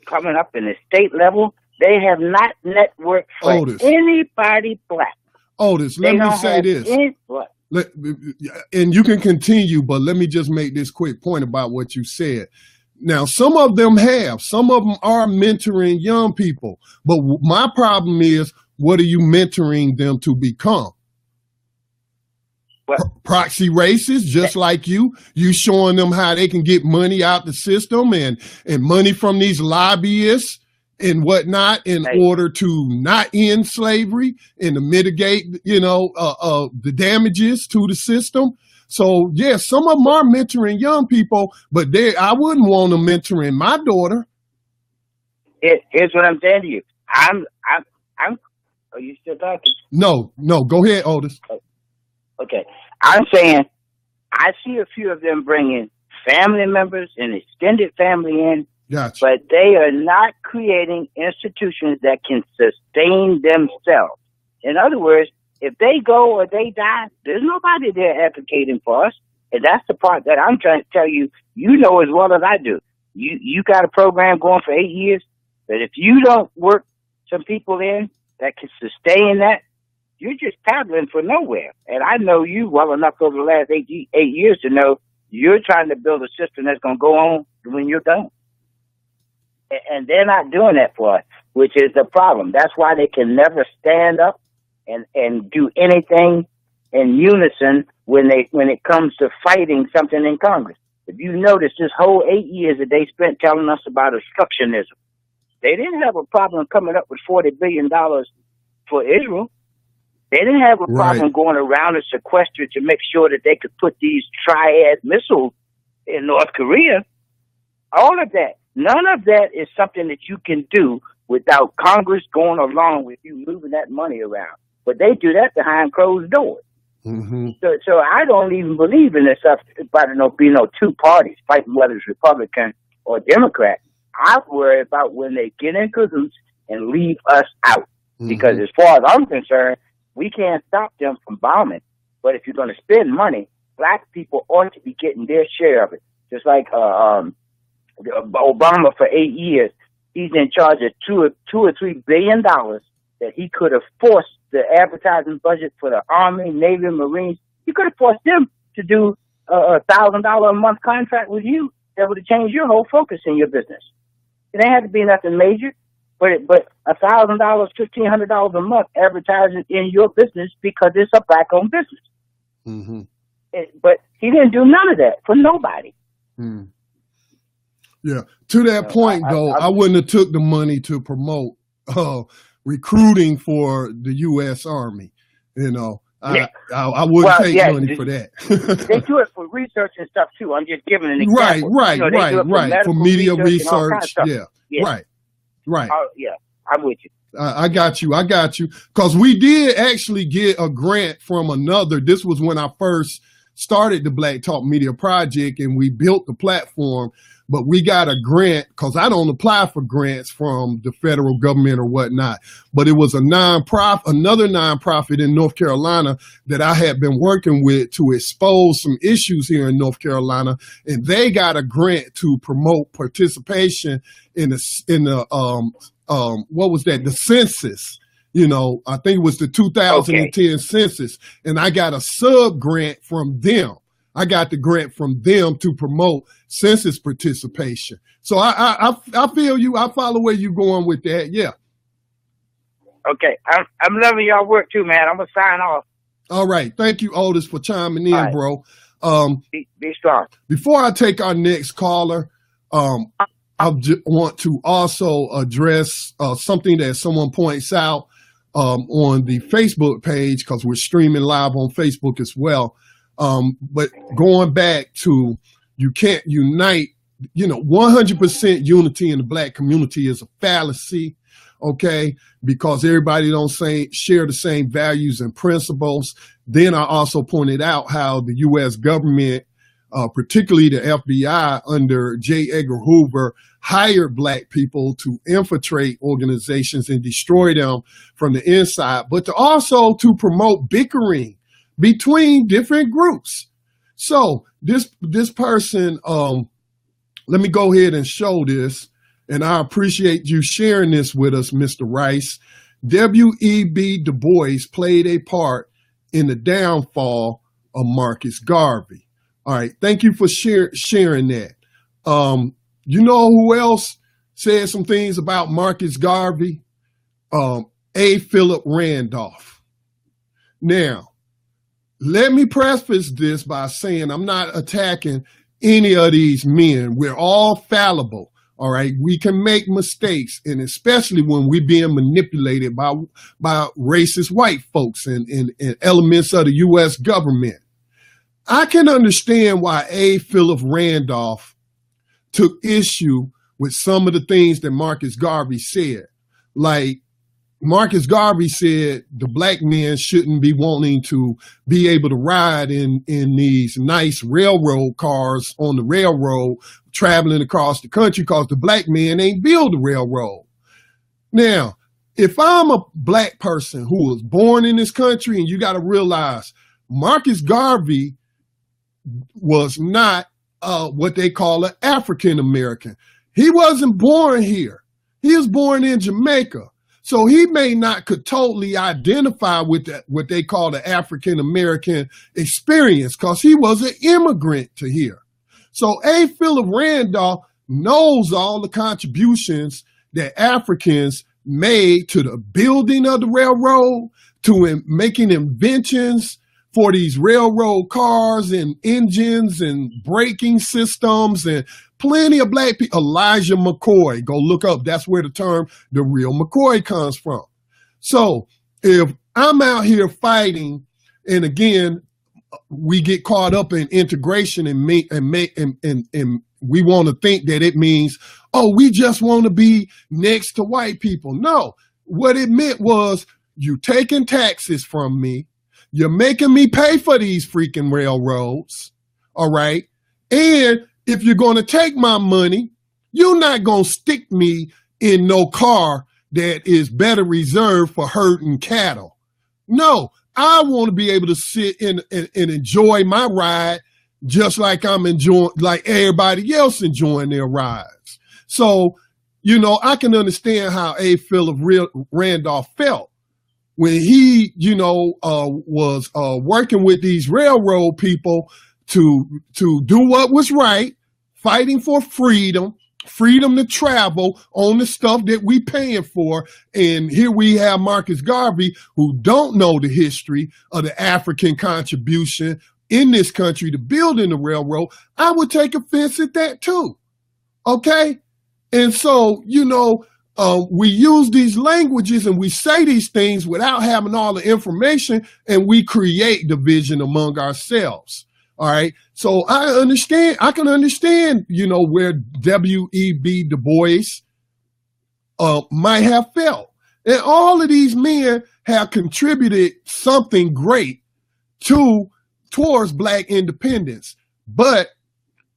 coming up in the state level. They have not networked for anybody black. Otis, let me say this. And you can continue, but let me just make this quick point about what you said. Now, some of them are mentoring young people, but my problem is, what are you mentoring them to become? Proxy racists, just like you showing them how they can get money out the system and money from these lobbyists and whatnot in order to not end slavery and to mitigate, the damages to the system. So yes, some of them are mentoring young people, but I wouldn't want them mentoring my daughter. Here's what I'm saying to you. Are you still talking? No, go ahead, Otis. Okay. I'm saying I see a few of them bringing family members and extended family in, gotcha. But they are not creating institutions that can sustain themselves. In other words, if they go or they die, there's nobody there advocating for us. And that's the part that I'm trying to tell you, you know as well as I do. You got a program going for 8 years, but if you don't work some people in that can sustain that, you're just paddling for nowhere. And I know you well enough over the last 8 years to know you're trying to build a system that's going to go on when you're done. And they're not doing that for us, which is the problem. That's why they can never stand up and do anything in unison when it comes to fighting something in Congress. If you notice, this whole 8 years that they spent telling us about obstructionism, they didn't have a problem coming up with $40 billion for Israel. They didn't have a problem going around and sequester to make sure that they could put these triad missiles in North Korea. All of that. None of that is something that you can do without Congress going along with you moving that money around. But they do that behind closed doors. Mm-hmm. So I don't even believe in this stuff about being no two parties fighting, whether it's Republican or Democrat. I worry about when they get in cahoots and leave us out. Mm-hmm. Because as far as I'm concerned, we can't stop them from bombing. But if you're going to spend money, black people ought to be getting their share of it. Just like Obama for 8 years, he's in charge of $2 or $3 billion that he could have forced the advertising budget for the Army, Navy, and Marines. He could have forced them to do a $1,000 a month contract with you that would have changed your whole focus in your business. It ain't had to be nothing major, but $1,000, $1,500 a month advertising in your business because it's a black-owned business. Mm-hmm. But he didn't do none of that for nobody. Mm. Yeah. To that point, though, I wouldn't have took the money to promote recruiting for the U.S. Army. I wouldn't take money for that. They do it for research and stuff too. I'm just giving an example. Right. For media research. Yeah. Right. Yeah, I'm with you. I got you. Because we did actually get a grant from another. This was when I first started the Black Talk Media Project, and we built the platform. But we got a grant because I don't apply for grants from the federal government or whatnot. But it was another nonprofit in North Carolina that I had been working with to expose some issues here in North Carolina, and they got a grant to promote participation in the what was that? The census. I think it was the 2010 census, and I got a sub grant from them. I got the grant from them to promote census participation. So I feel you. I follow where you're going with that. Yeah. Okay. I'm loving y'all work too, man. I'm going to sign off. All right. Thank you, Otis, for chiming in, bro. Be strong. Before I take our next caller, I want to also address something that someone points out on the Facebook page, because we're streaming live on Facebook as well. But going back to, you can't unite, 100% unity in the black community is a fallacy. okay, because everybody don't share the same values and principles. Then I also pointed out how the U.S. government, particularly the FBI under J. Edgar Hoover, hired black people to infiltrate organizations and destroy them from the inside, but also to promote bickering between different groups. So this person, let me go ahead and show this, and I appreciate you sharing this with us, Mr. Rice. W.E.B. Du Bois played a part in the downfall of Marcus Garvey. All right, thank you for sharing that. You know who else said some things about Marcus Garvey? A. Philip Randolph. Now, let me preface this by saying I'm not attacking any of these men. We're all fallible, all right? We can make mistakes, and especially when we're being manipulated by racist white folks and elements of the U.S. government. I can understand why A. Philip Randolph took issue with some of the things that Marcus Garvey said. Like, Marcus Garvey said the black men shouldn't be wanting to be able to ride in these nice railroad cars on the railroad traveling across the country because the black man ain't build the railroad. Now, if I'm a black person who was born in this country, and you got to realize Marcus Garvey was not what they call an African American. He wasn't born here. He was born in Jamaica. So he may not could totally identify with what they call the African American experience because he was an immigrant to here. So A. Philip Randolph knows all the contributions that Africans made to the building of the railroad, to making inventions for these railroad cars and engines and braking systems, and plenty of black people. Elijah McCoy, go look up. That's where the term the real McCoy comes from. So if I'm out here fighting, and again, we get caught up in integration and we want to think that it means, oh, we just want to be next to white people. No, what it meant was you taking taxes from me. You're making me pay for these freaking railroads, all right? And if you're going to take my money, you're not going to stick me in no car that is better reserved for herding cattle. No, I want to be able to sit and enjoy my ride just like I'm enjoying, like everybody else enjoying their rides. So, you know, I can understand how A. Philip Randolph felt when he, was working with these railroad people to do what was right, fighting for freedom to travel on the stuff that we paying for. And here we have Marcus Garvey, who don't know the history of the African contribution in this country to building the railroad. I would take offense at that too. Okay? And so, we use these languages and we say these things without having all the information, and we create division among ourselves. All right. So I can understand, where W.E.B. Du Bois might have felt. And all of these men have contributed something great towards black independence, but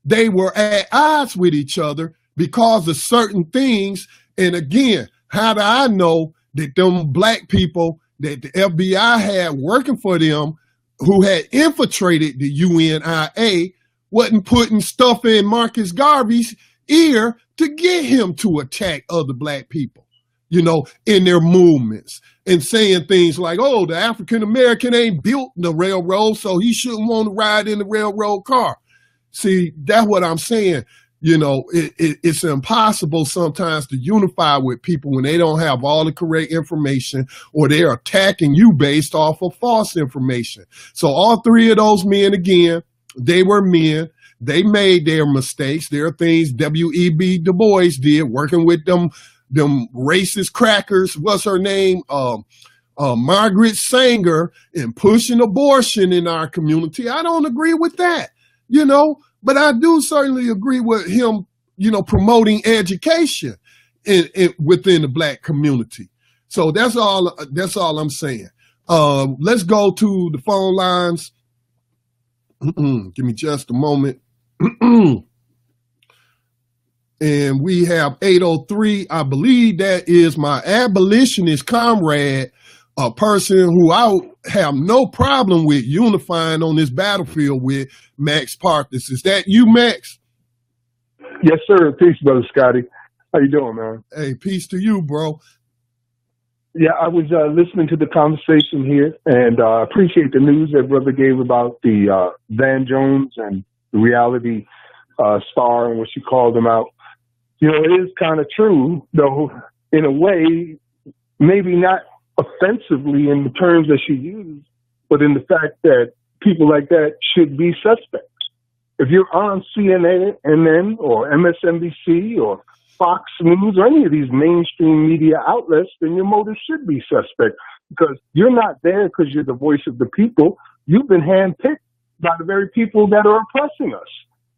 they were at odds with each other because of certain things. And again, how do I know that them black people that the FBI had working for them, who had infiltrated the UNIA, wasn't putting stuff in Marcus Garvey's ear to get him to attack other black people, in their movements, and saying things like, oh, the African American ain't built the railroad, so he shouldn't want to ride in the railroad car. See, that's what I'm saying. It's impossible sometimes to unify with people when they don't have all the correct information, or they're attacking you based off of false information. So all three of those men, again, they were men. They made their mistakes. There are things W.E.B. Du Bois did, working with them racist crackers. What's her name? Margaret Sanger, and pushing abortion in our community. I don't agree with that, but I do certainly agree with him, promoting education. within the black community. So that's all I'm saying. Let's go to the phone lines. Give me just a moment. And we have 803. I believe that is my abolitionist comrade, a person who I have no problem with unifying on this battlefield with, Max Parthas. Is that you, Max? Yes, sir. Peace, Brother Scotty. How you doing, man? Hey, peace to you, bro. Yeah, I was listening to the conversation here, and I appreciate the news that brother gave about the Van Jones and the reality star and what she called him out. You know, it is kind of true, though, in a way, maybe not offensively in the terms that she used, but in the fact that people like that should be suspects. If you're on CNN or MSNBC or Fox News or any of these mainstream media outlets, then your motive should be suspect, because you're not there because you're the voice of the people. You've been handpicked by the very people that are oppressing us.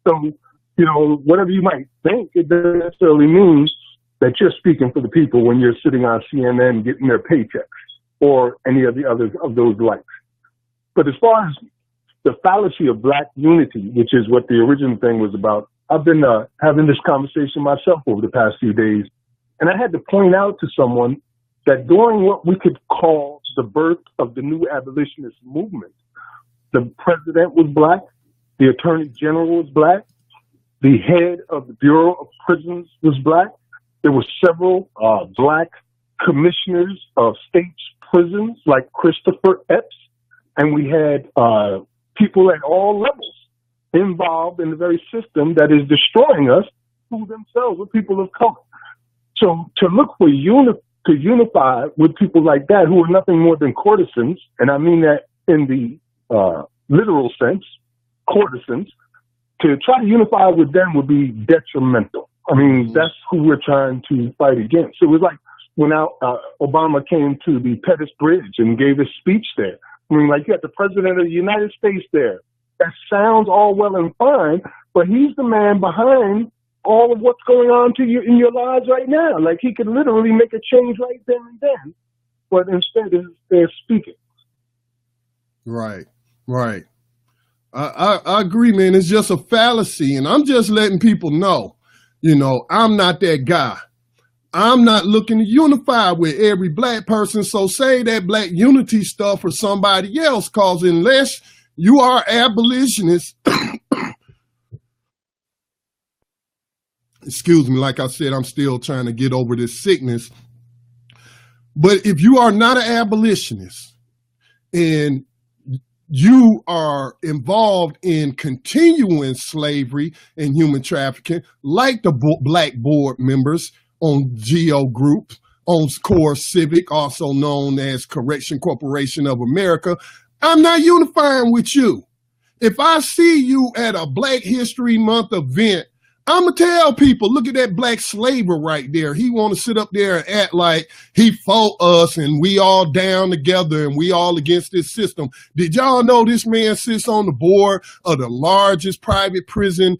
So, you know, whatever you might think, it doesn't necessarily mean that you're speaking for the people when you're sitting on CNN getting their paychecks or any of the others of those likes. But as far as the fallacy of black unity, which is what the original thing was about, I've been having this conversation myself over the past few days, and I had to point out to someone that during what we could call the birth of the new abolitionist movement, the president was black, the attorney general was black, the head of the Bureau of Prisons was black. There were several black commissioners of state prisons like Christopher Epps, and we had people at all levels involved in the very system that is destroying us, who themselves were people of color. So to look for to unify with people like that who are nothing more than courtesans, and I mean that in the literal sense, courtesans, to try to unify with them would be detrimental. I mean, that's who we're trying to fight against. It was like when Obama came to the Pettus Bridge and gave his speech there. I mean, like, you got the president of the United States there. That sounds all well and fine, but he's the man behind all of what's going on to you in your lives right now. Like, he could literally make a change right there and then, but instead they're speaking. Right. I agree, man. It's just a fallacy, and I'm just letting people know, you know, I'm not that guy. I'm not looking to unify with every black person, so say that black unity stuff for somebody else, because unless you are abolitionists, excuse me, like I said, I'm still trying to get over this sickness, but if you are not an abolitionist and you are involved in continuing slavery and human trafficking, like the black board members on GEO Group, on Core Civic, also known as Correction Corporation of America, I'm not unifying with you. If I see you at a Black History Month event, I'm going to tell people, look at that black slaver right there. He want to sit up there and act like he fought us and we all down together and we all against this system. Did y'all know this man sits on the board of the largest private prison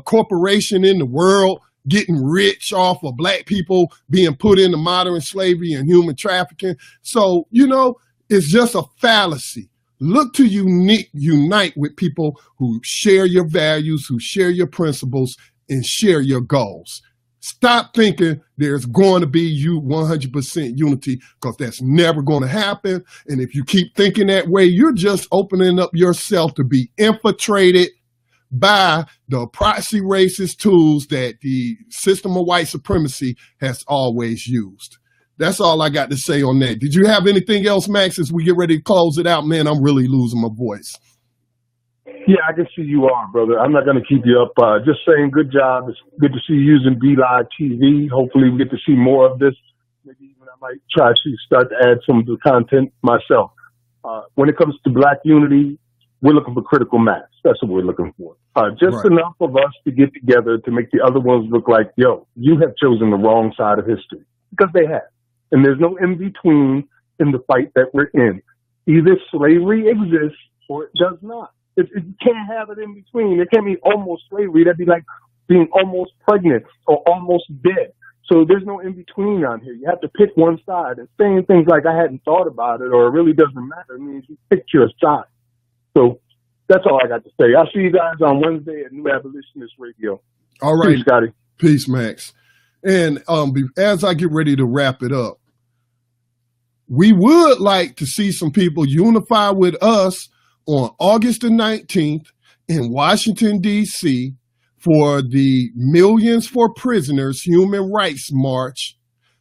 corporation in the world, getting rich off of black people being put into modern slavery and human trafficking? So, you know, it's just a fallacy. Look to unite with people who share your values, who share your principles, and share your goals. Stop thinking there's going to be 100% unity, because that's never going to happen. And if you keep thinking that way, you're just opening up yourself to be infiltrated by the proxy racist tools that the system of white supremacy has always used. That's all I got to say on that. Did you have anything else, Max, as we get ready to close it out? Man, I'm really losing my voice. Yeah, I can see you are, brother. I'm not going to keep you up. Just saying, good job. It's good to see you using BLive TV. Hopefully we get to see more of this. Maybe even I might try to start to add some of the content myself. When it comes to black unity, we're looking for critical mass. That's what we're looking for. Just right. Enough of us to get together to make the other ones look like, yo, you have chosen the wrong side of history. Because they have. And there's no in-between in the fight that we're in. Either slavery exists or it does not. You can't have it in between. There can't be almost slavery. That'd be like being almost pregnant or almost dead. So there's no in between on here. You have to pick one side. And saying things like I hadn't thought about it or it really doesn't matter means you picked your side. So that's all I got to say. I'll see you guys on Wednesday at New Abolitionist Radio. All right. Peace, Scotty. Peace, Max. And as I get ready to wrap it up, we would like to see some people unify with us on August the 19th in Washington, D.C. for the Millions for Prisoners Human Rights March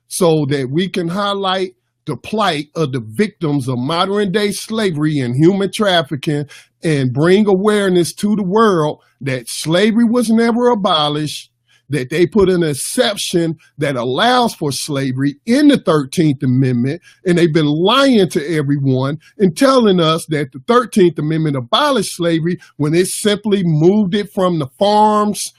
so that we can highlight the plight of the victims of modern day slavery and human trafficking and bring awareness to the world that slavery was never abolished, that they put an exception that allows for slavery in the 13th Amendment, and they've been lying to everyone and telling us that the 13th Amendment abolished slavery when it simply moved it from the farms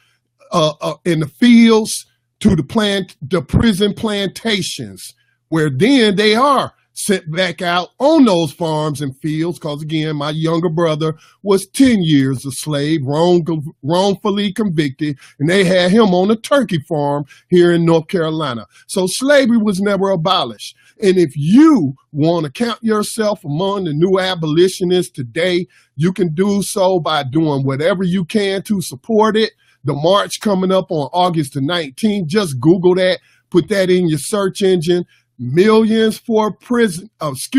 in the fields to the prison plantations, where then they are sent back out on those farms and fields, because again, my younger brother was 10 years a slave, wrongfully convicted, and they had him on a turkey farm here in North Carolina. So slavery was never abolished. And if you want to count yourself among the new abolitionists today, you can do so by doing whatever you can to support it. The march coming up on August the 19th, just Google that, put that in your search engine. Millions for Prisoners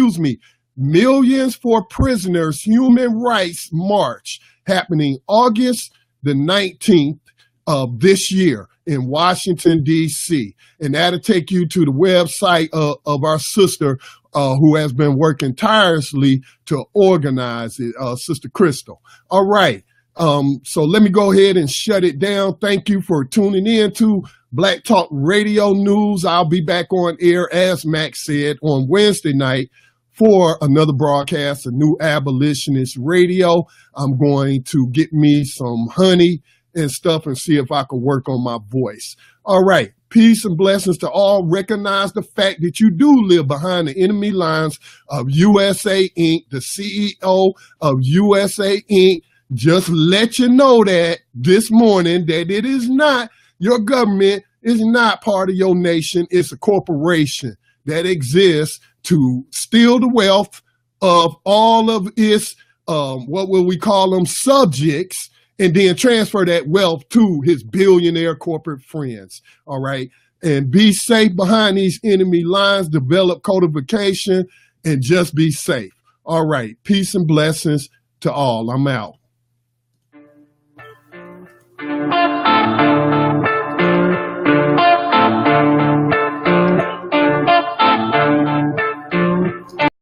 Human Rights March happening August the 19th of this year in Washington, D.C. And that'll take you to the website of our sister who has been working tirelessly to organize it, Sister Crystal. All right. So let me go ahead and shut it down. Thank you for tuning in to Black Talk Radio News. I'll be back on air, as Max said, on Wednesday night for another broadcast of New Abolitionist Radio. I'm going to get me some honey and stuff and see if I can work on my voice. All right. Peace and blessings to all. Recognize the fact that you do live behind the enemy lines of USA Inc., the CEO of USA Inc. Just let you know that this morning that it is not, your government is not part of your nation. It's a corporation that exists to steal the wealth of all of its, what will we call them, subjects, and then transfer that wealth to his billionaire corporate friends. All right. And be safe behind these enemy lines, develop codification, and just be safe. All right. Peace and blessings to all. I'm out.